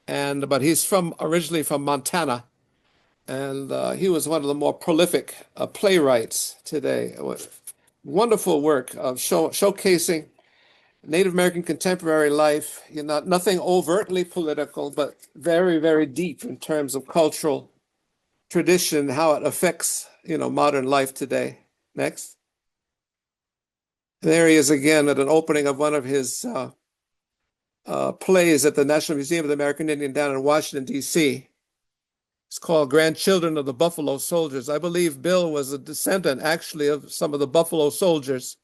but he's originally from Montana, and he was one of the more prolific playwrights today. Wonderful work of showcasing Native American contemporary life, nothing overtly political, but very, very deep in terms of cultural tradition, how it affects, modern life today. Next. There he is again at an opening of one of his plays at the National Museum of the American Indian down in Washington, D.C. It's called Grandchildren of the Buffalo Soldiers. I believe Bill was a descendant, actually, of some of the Buffalo soldiers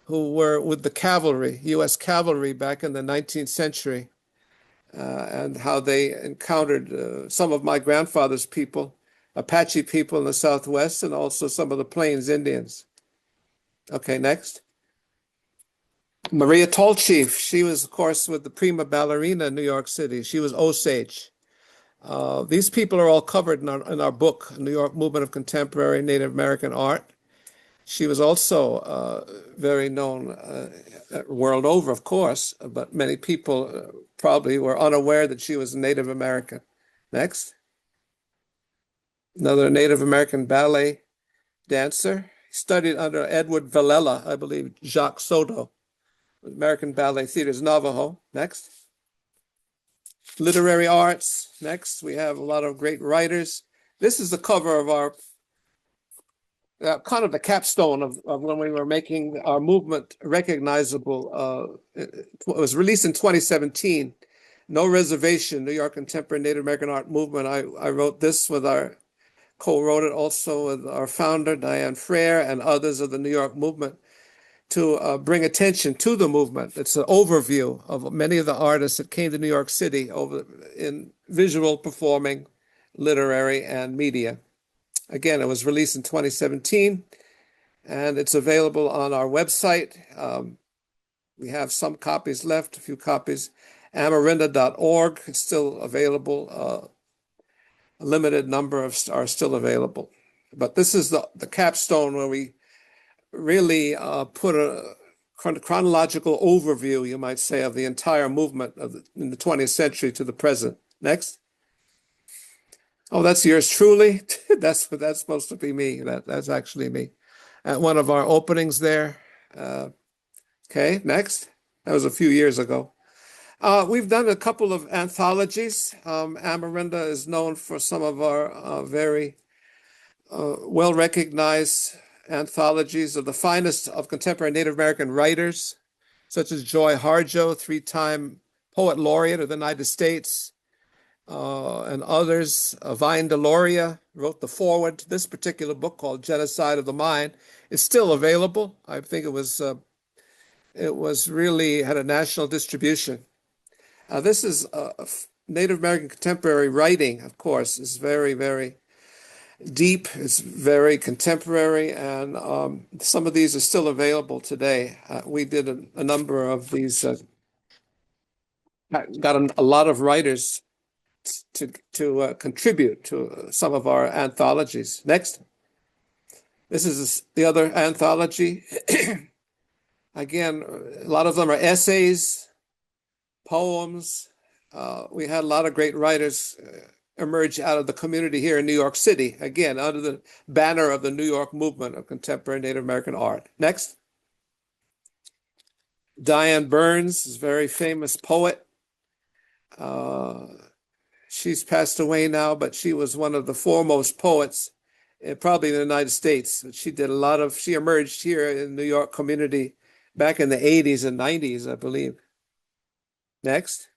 who were with the cavalry, U.S. cavalry back in the 19th century, and how they encountered some of my grandfather's people, Apache people in the Southwest, and also some of the Plains Indians. Okay, next. Maria Tallchief, she was, of course, with the prima ballerina in New York City. She was Osage. These people are all covered in our book, New York Movement of Contemporary Native American Art. She was also very known world over, of course, but many people probably were unaware that she was a Native American. Next. Another Native American ballet dancer. He studied under Edward Villela, I believe, Jacques Soto, American Ballet Theater's Navajo. Next. literary arts. Next, we have a lot of great writers. This is the cover of our kind of the capstone of when we were making our movement recognizable. It was released in 2017. No Reservation, New York Contemporary Native American Art Movement. I wrote this with co-wrote it also with our founder, Diane Frere, and others of the New York movement to bring attention to the movement. It's an overview of many of the artists that came to New York City in visual, performing, literary, and media. Again, it was released in 2017, and it's available on our website. We have some copies left, a few copies. AMERINDA.org is still available. A limited number are still available. But this is the capstone where we really put a chronological overview, you might say, of the entire movement in the 20th century to the present. Next. Oh, that's yours truly. That's supposed to be me. That's actually me at one of our openings there. Okay, next. That was a few years ago. We've done a couple of anthologies. AMERINDA is known for some of our very well-recognized anthologies of the finest of contemporary Native American writers, such as Joy Harjo, three-time poet laureate of the United States, and others. Vine Deloria wrote the foreword to this particular book called Genocide of the Mind. It's still available. I think it was really had a national distribution. This is Native American contemporary writing, of course, is very, very deep. It's very contemporary, and some of these are still available today. We did a number of these, got a lot of writers to contribute to some of our anthologies. Next. This is the other anthology. Again, a lot of them are essays, poems. We had a lot of great writers emerge out of the community here in New York City, again, under the banner of the New York movement of contemporary Native American art. Next. Diane Burns is a very famous poet. She's passed away now, but she was one of the foremost poets, probably in the United States. She emerged here in the New York community back in the 80s and 90s, I believe. Next.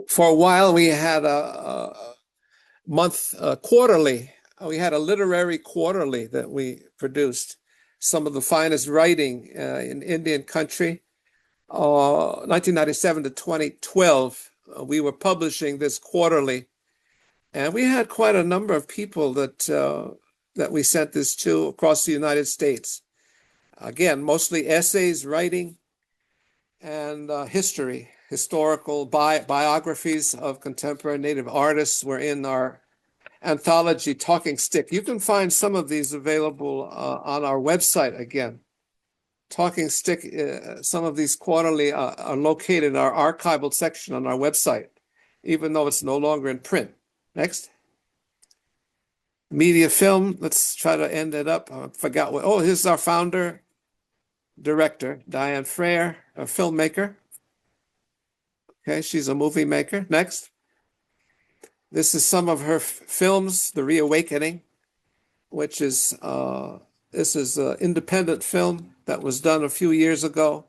For a while, we had a quarterly. We had a literary quarterly that we produced. Some of the finest writing in Indian country. 1997 to 2012, we were publishing this quarterly, and we had quite a number of people that we sent this to across the United States. Again, mostly essays, writing, and historical biographies of contemporary Native artists were in our anthology, Talking Stick. You can find some of these available on our website again. Talking Stick, some of these quarterly are located in our archival section on our website, even though it's no longer in print. Next. Media film, let's try to end it up. I forgot what, here's our founder, director, Diane Frere, a filmmaker. Okay, she's a movie maker. Next. This is some of her films, The Reawakening, which is, this is an independent film that was done a few years ago.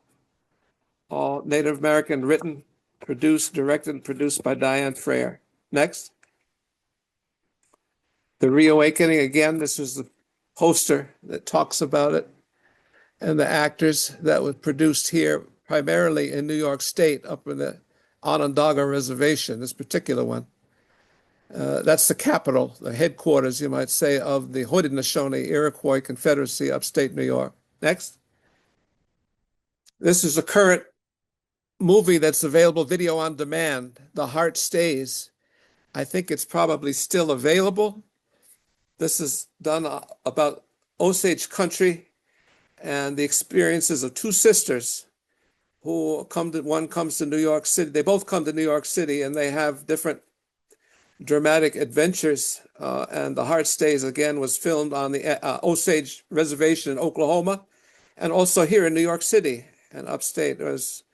All Native American written, produced, directed, and produced by Diane Frere. Next. The Reawakening, again, this was the poster that talks about it. And the actors that was produced here, primarily in New York State, up in the Onondaga Reservation, this particular one. That's the capital, the headquarters, you might say, of the Haudenosaunee Iroquois Confederacy, upstate New York. Next. This is a current movie that's available video on demand, The Heart Stays. I think it's probably still available. This is done about Osage country and the experiences of two sisters who one comes to New York City. They both come to New York City, and they have different dramatic adventures. And The Heart Stays, again, was filmed on the Osage Reservation in Oklahoma, and also here in New York City and upstate. There's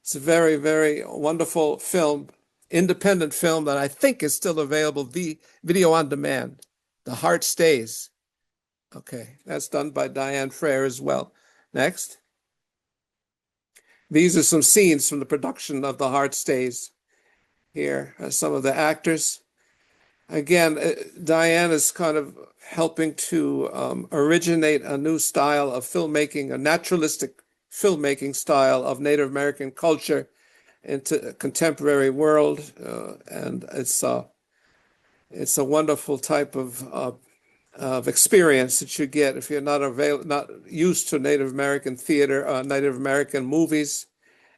It's a very, very wonderful film, independent film that I think is still available, video on demand. The Heart Stays. Okay, that's done by Diane Frere as well. Next. These are some scenes from the production of The Heart Stays. Here are some of the actors. Again, Diane is kind of helping to originate a new style of filmmaking, a naturalistic filmmaking style of Native American culture into a contemporary world, and it's a wonderful type of experience that you get if you're not used to Native American theater, Native American movies,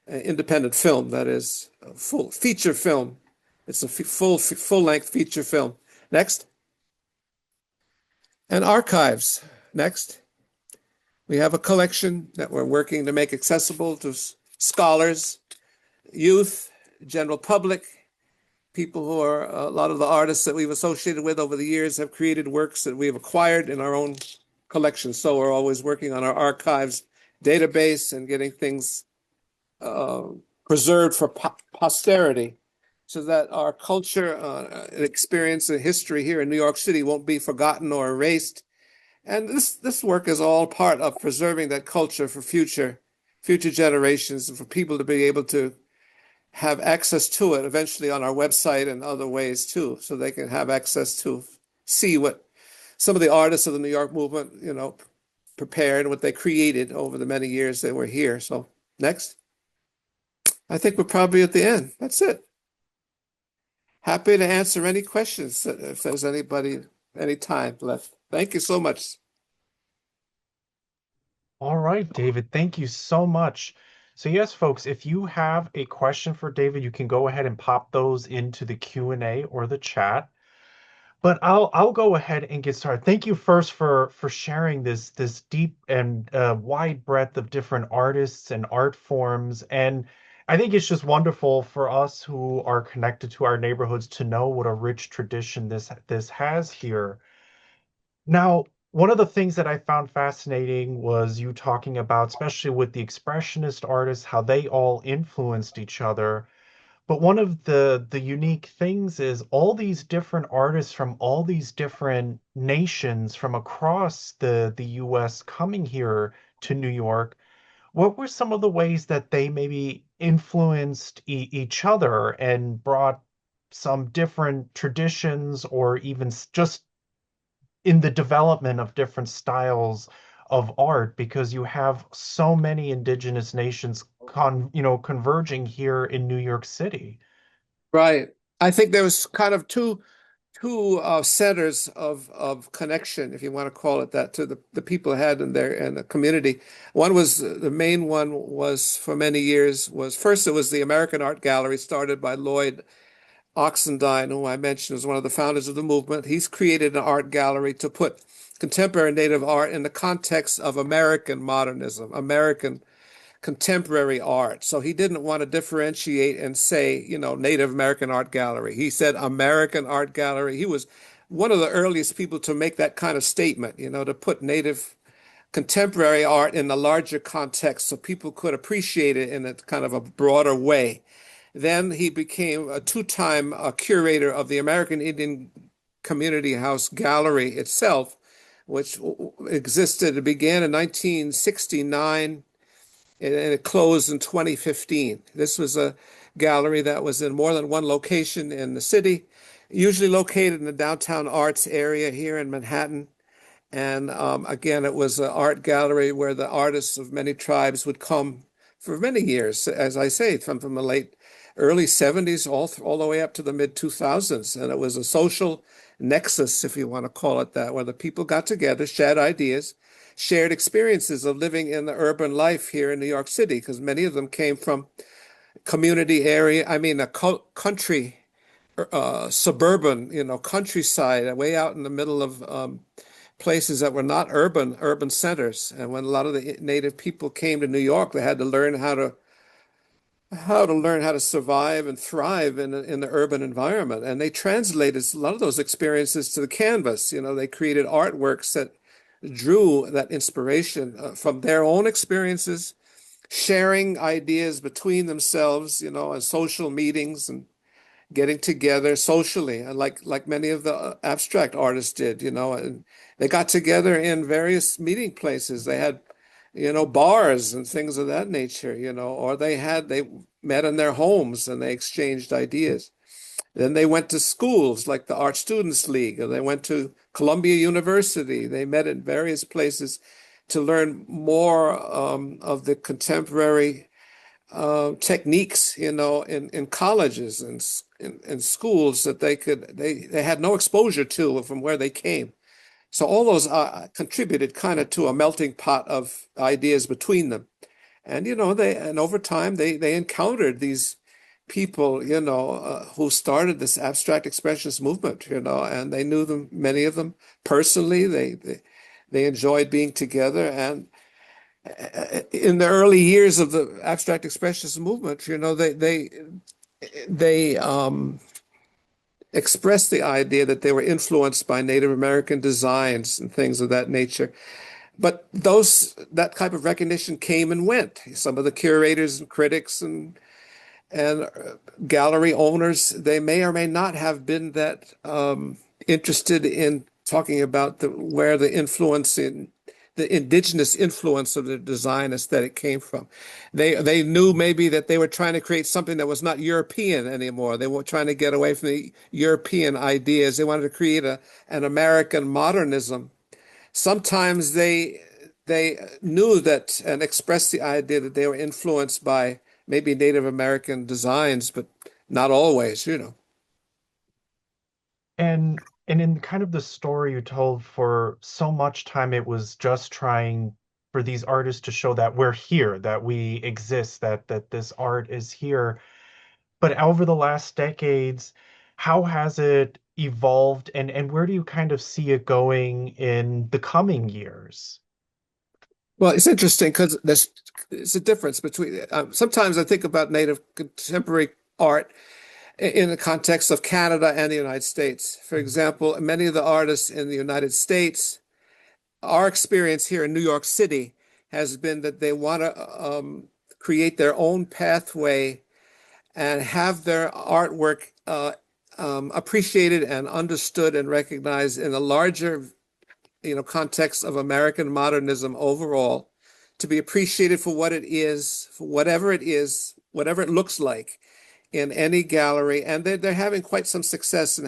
independent film, that is, full feature film. It's a full length feature film. Next. And archives. Next. We have a collection that we're working to make accessible to scholars, youth, general public, people who are a lot of the artists that we've associated with over the years have created works that we've acquired in our own collection. So we're always working on our archives database and getting things preserved for posterity so that our culture, experience, and history here in New York City won't be forgotten or erased. And this work is all part of preserving that culture for future generations and for people to be able to have access to it eventually on our website and other ways too, so they can have access to see what some of the artists of the New York movement, prepared, what they created over the many years they were here. So next. I think we're probably at the end. That's it. Happy to answer any questions if there's any time left. Thank you so much. All right, David, thank you so much. So yes, folks, if you have a question for David, you can go ahead and pop those into the Q&A or the chat. But I'll go ahead and get started. Thank you first for sharing this deep and wide breadth of different artists and art forms. And I think it's just wonderful for us who are connected to our neighborhoods to know what a rich tradition this has here. Now, one of the things that I found fascinating was you talking about, especially with the expressionist artists, how they all influenced each other. But one of the unique things is all these different artists from all these different nations from across the US coming here to New York. What were some of the ways that they maybe influenced each other and brought some different traditions or even just in the development of different styles of art because you have so many indigenous nations converging here in New York City. Right. I think there was kind of two centers of connection, if you want to call it that, to the people had in the community. One was the main one was for many years was first it was the American Art Gallery started by Lloyd Oxendine, who I mentioned was one of the founders of the movement. He's created an art gallery to put contemporary Native art in the context of American modernism, American contemporary art. So he didn't want to differentiate and say, Native American Art Gallery. He said American Art Gallery. He was one of the earliest people to make that kind of statement, to put Native contemporary art in a larger context so people could appreciate it in a kind of a broader way. Then he became a two-time curator of the American Indian Community House Gallery itself, which existed. It began in 1969 and it closed in 2015. This was a gallery that was in more than one location in the city, usually located in the downtown arts area here in Manhattan. And again, it was an art gallery where the artists of many tribes would come for many years, as I say, from the early 70s all the way up to the mid 2000s. And it was a social nexus, if you want to call it that, where the people got together, shared ideas, shared experiences of living in the urban life here in New York City, because many of them came from community area, a country, suburban, countryside, way out in the middle of places that were not urban centers. And when a lot of the native people came to New York, they had to learn how to survive and thrive in the urban environment. And they translated a lot of those experiences to the canvas. They created artworks that drew that inspiration from their own experiences sharing ideas between themselves, and social meetings and getting together socially, and like many of the abstract artists did, and they got together in various meeting places. They had, bars and things of that nature, or they met in their homes and they exchanged ideas. Then they went to schools like the Art Students League, or they went to Columbia University. They met in various places to learn more of the contemporary techniques, in colleges and in schools that they had no exposure to from where they came. So all those contributed kind of to a melting pot of ideas between them. And and over time they encountered these people, who started this abstract expressionist movement, and they knew them, many of them personally. They enjoyed being together, and in the early years of the abstract expressionist movement, they expressed the idea that they were influenced by Native American designs and things of that nature. But that type of recognition came and went. Some of the curators and critics and gallery owners, they may or may not have been that interested in talking about where the indigenous influence of the design aesthetic came from. They knew maybe that they were trying to create something that was not European anymore. They were trying to get away from the European ideas. They wanted to create an American modernism. Sometimes they knew that and expressed the idea that they were influenced by maybe Native American designs, but not always. And in kind of the story you told, for so much time it was just trying for these artists to show that we're here, that we exist, that this art is here. But over the last decades, how has it evolved, and where do you kind of see it going in the coming years? Well, it's interesting because it's a difference between. Sometimes I think about Native contemporary art in the context of Canada and the United States. For example, many of the artists in the United States, our experience here in New York City has been that they want to create their own pathway and have their artwork appreciated and understood and recognized in a larger, context of American modernism overall, to be appreciated for what it is, whatever it looks like in any gallery. And they're having quite some success in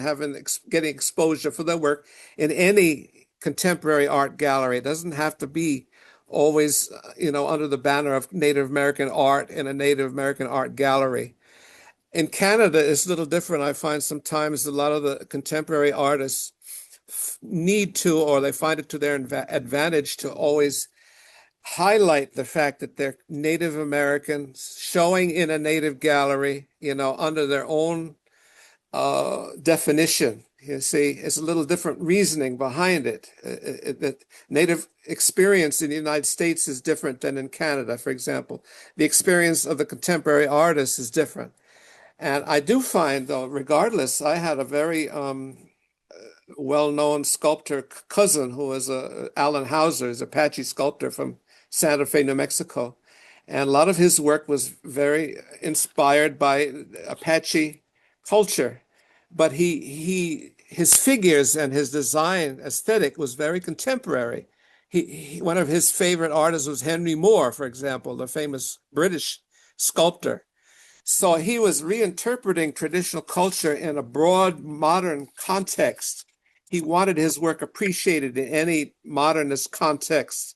getting exposure for their work in any contemporary art gallery. It doesn't have to be always, under the banner of Native American art in a Native American art gallery. In Canada, it's a little different. I find sometimes a lot of the contemporary artists need to, or they find it to their advantage to always highlight the fact that they're Native Americans showing in a Native gallery, under their own definition. You see, it's a little different reasoning behind it. That Native experience in the United States is different than in Canada, for example. The experience of the contemporary artist is different. And I do find, though, regardless, I had a very well-known sculptor cousin who was Alan Hauser, is an Apache sculptor from Santa Fe, New Mexico. And a lot of his work was very inspired by Apache culture. But his figures and his design aesthetic was very contemporary. One of his favorite artists was Henry Moore, for example, the famous British sculptor. So he was reinterpreting traditional culture in a broad modern context. He wanted his work appreciated in any modernist context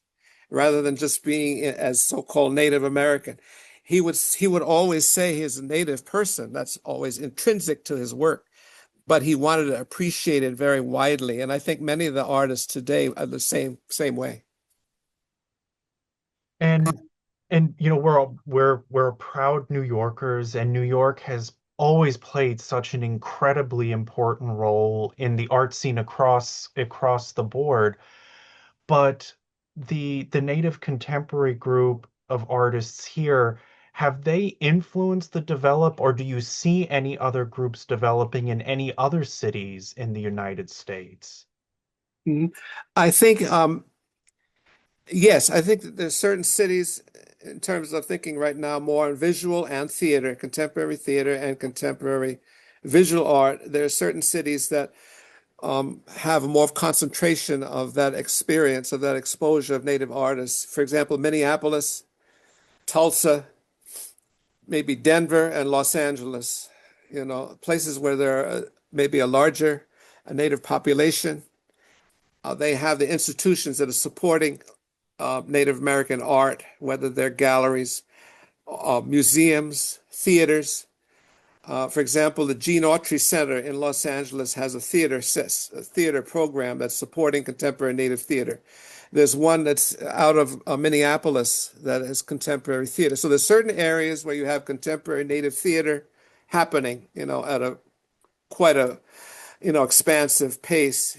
rather than just being as so-called Native American. He would always say he's a Native person. That's always intrinsic to his work, but he wanted to appreciate it very widely. And I think many of the artists today are the same way. And we're proud New Yorkers, and New York has always played such an incredibly important role in the art scene across the board. But the Native contemporary group of artists here, have they influenced the develop, or do you see any other groups developing in any other cities in the United States? Mhm. I think, yes, I think that there's certain cities in terms of thinking right now more on visual and theater, contemporary theater and contemporary visual art. There are certain cities that have more concentration of that experience, of that exposure of Native artists. For example, Minneapolis, Tulsa, maybe Denver and Los Angeles, places where there are maybe a larger Native population. They have the institutions that are supporting Native American art, whether they're galleries, museums, theaters. For example, the Gene Autry Center in Los Angeles has a theater program that's supporting contemporary Native theater. There's one that's out of Minneapolis that is contemporary theater. So there's certain areas where you have contemporary Native theater happening, at a quite a expansive pace,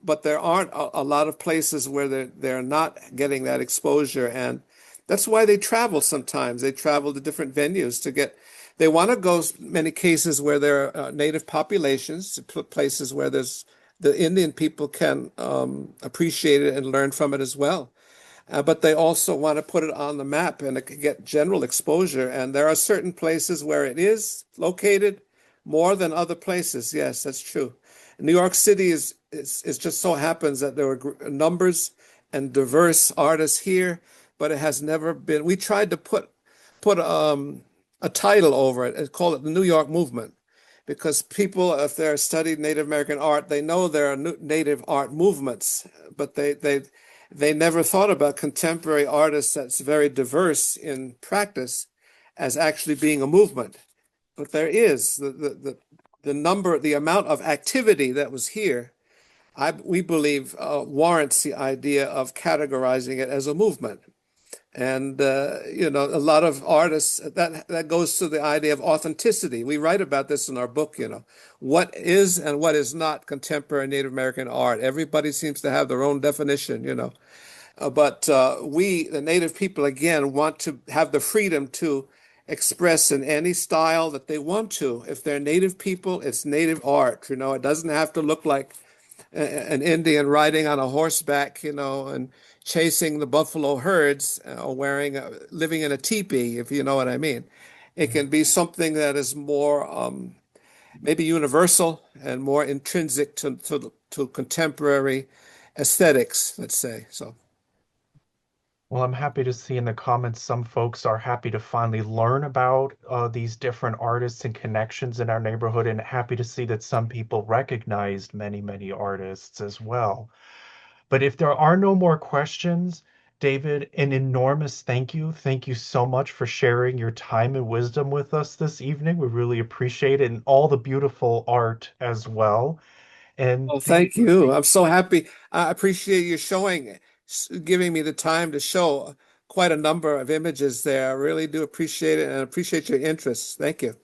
but there aren't a lot of places where they're not getting that exposure, and that's why they travel sometimes. They travel to different venues they want to go many cases where there are native populations, places where the Indian people can appreciate it and learn from it as well. But they also want to put it on the map and get general exposure. And there are certain places where it is located more than other places. Yes, that's true. New York City is it just so happens that there were numbers and diverse artists here, but it has never been. We tried to put a title over it and call it the New York Movement, because people, if they're studied Native American art, they know there are Native art movements, but they never thought about contemporary artists that's very diverse in practice as actually being a movement. But there is the amount of activity that was here. We believe warrants the idea of categorizing it as a movement. And a lot of artists, that goes to the idea of authenticity. We write about this in our book, what is and what is not contemporary Native American art. Everybody seems to have their own definition. But we, the Native people, again, want to have the freedom to express in any style that they want to. If they're Native people, it's Native art. It doesn't have to look like an Indian riding on a horseback, and chasing the buffalo herds, or living in a teepee, if you know what I mean. It can be something that is more maybe universal and more intrinsic to contemporary aesthetics, let's say. So. Well, I'm happy to see in the comments some folks are happy to finally learn about these different artists and connections in our neighborhood, and happy to see that some people recognized many, many artists as well. But if there are no more questions, David, an enormous thank you. Thank you so much for sharing your time and wisdom with us this evening. We really appreciate it, and all the beautiful art as well. And Oh, thank you thank for you. being I'm so happy. I appreciate you giving me the time to show quite a number of images there. I really do appreciate it and appreciate your interest. Thank you.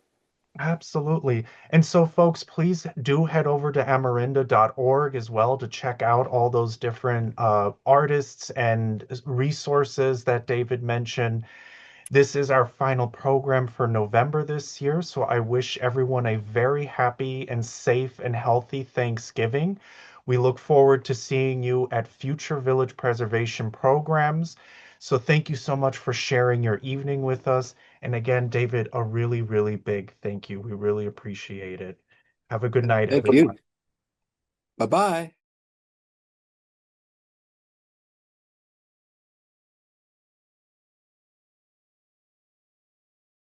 absolutely. And so, folks, please do head over to amerinda.org as well to check out all those different artists and resources that David mentioned. This is our final program for November this year, so I wish everyone a very happy and safe and healthy Thanksgiving. We look forward to seeing you at future village preservation programs. So thank you so much for sharing your evening with us. And again, David, a really, really big thank you. We really appreciate it. Have a good night, Thank everyone. you. Bye-bye.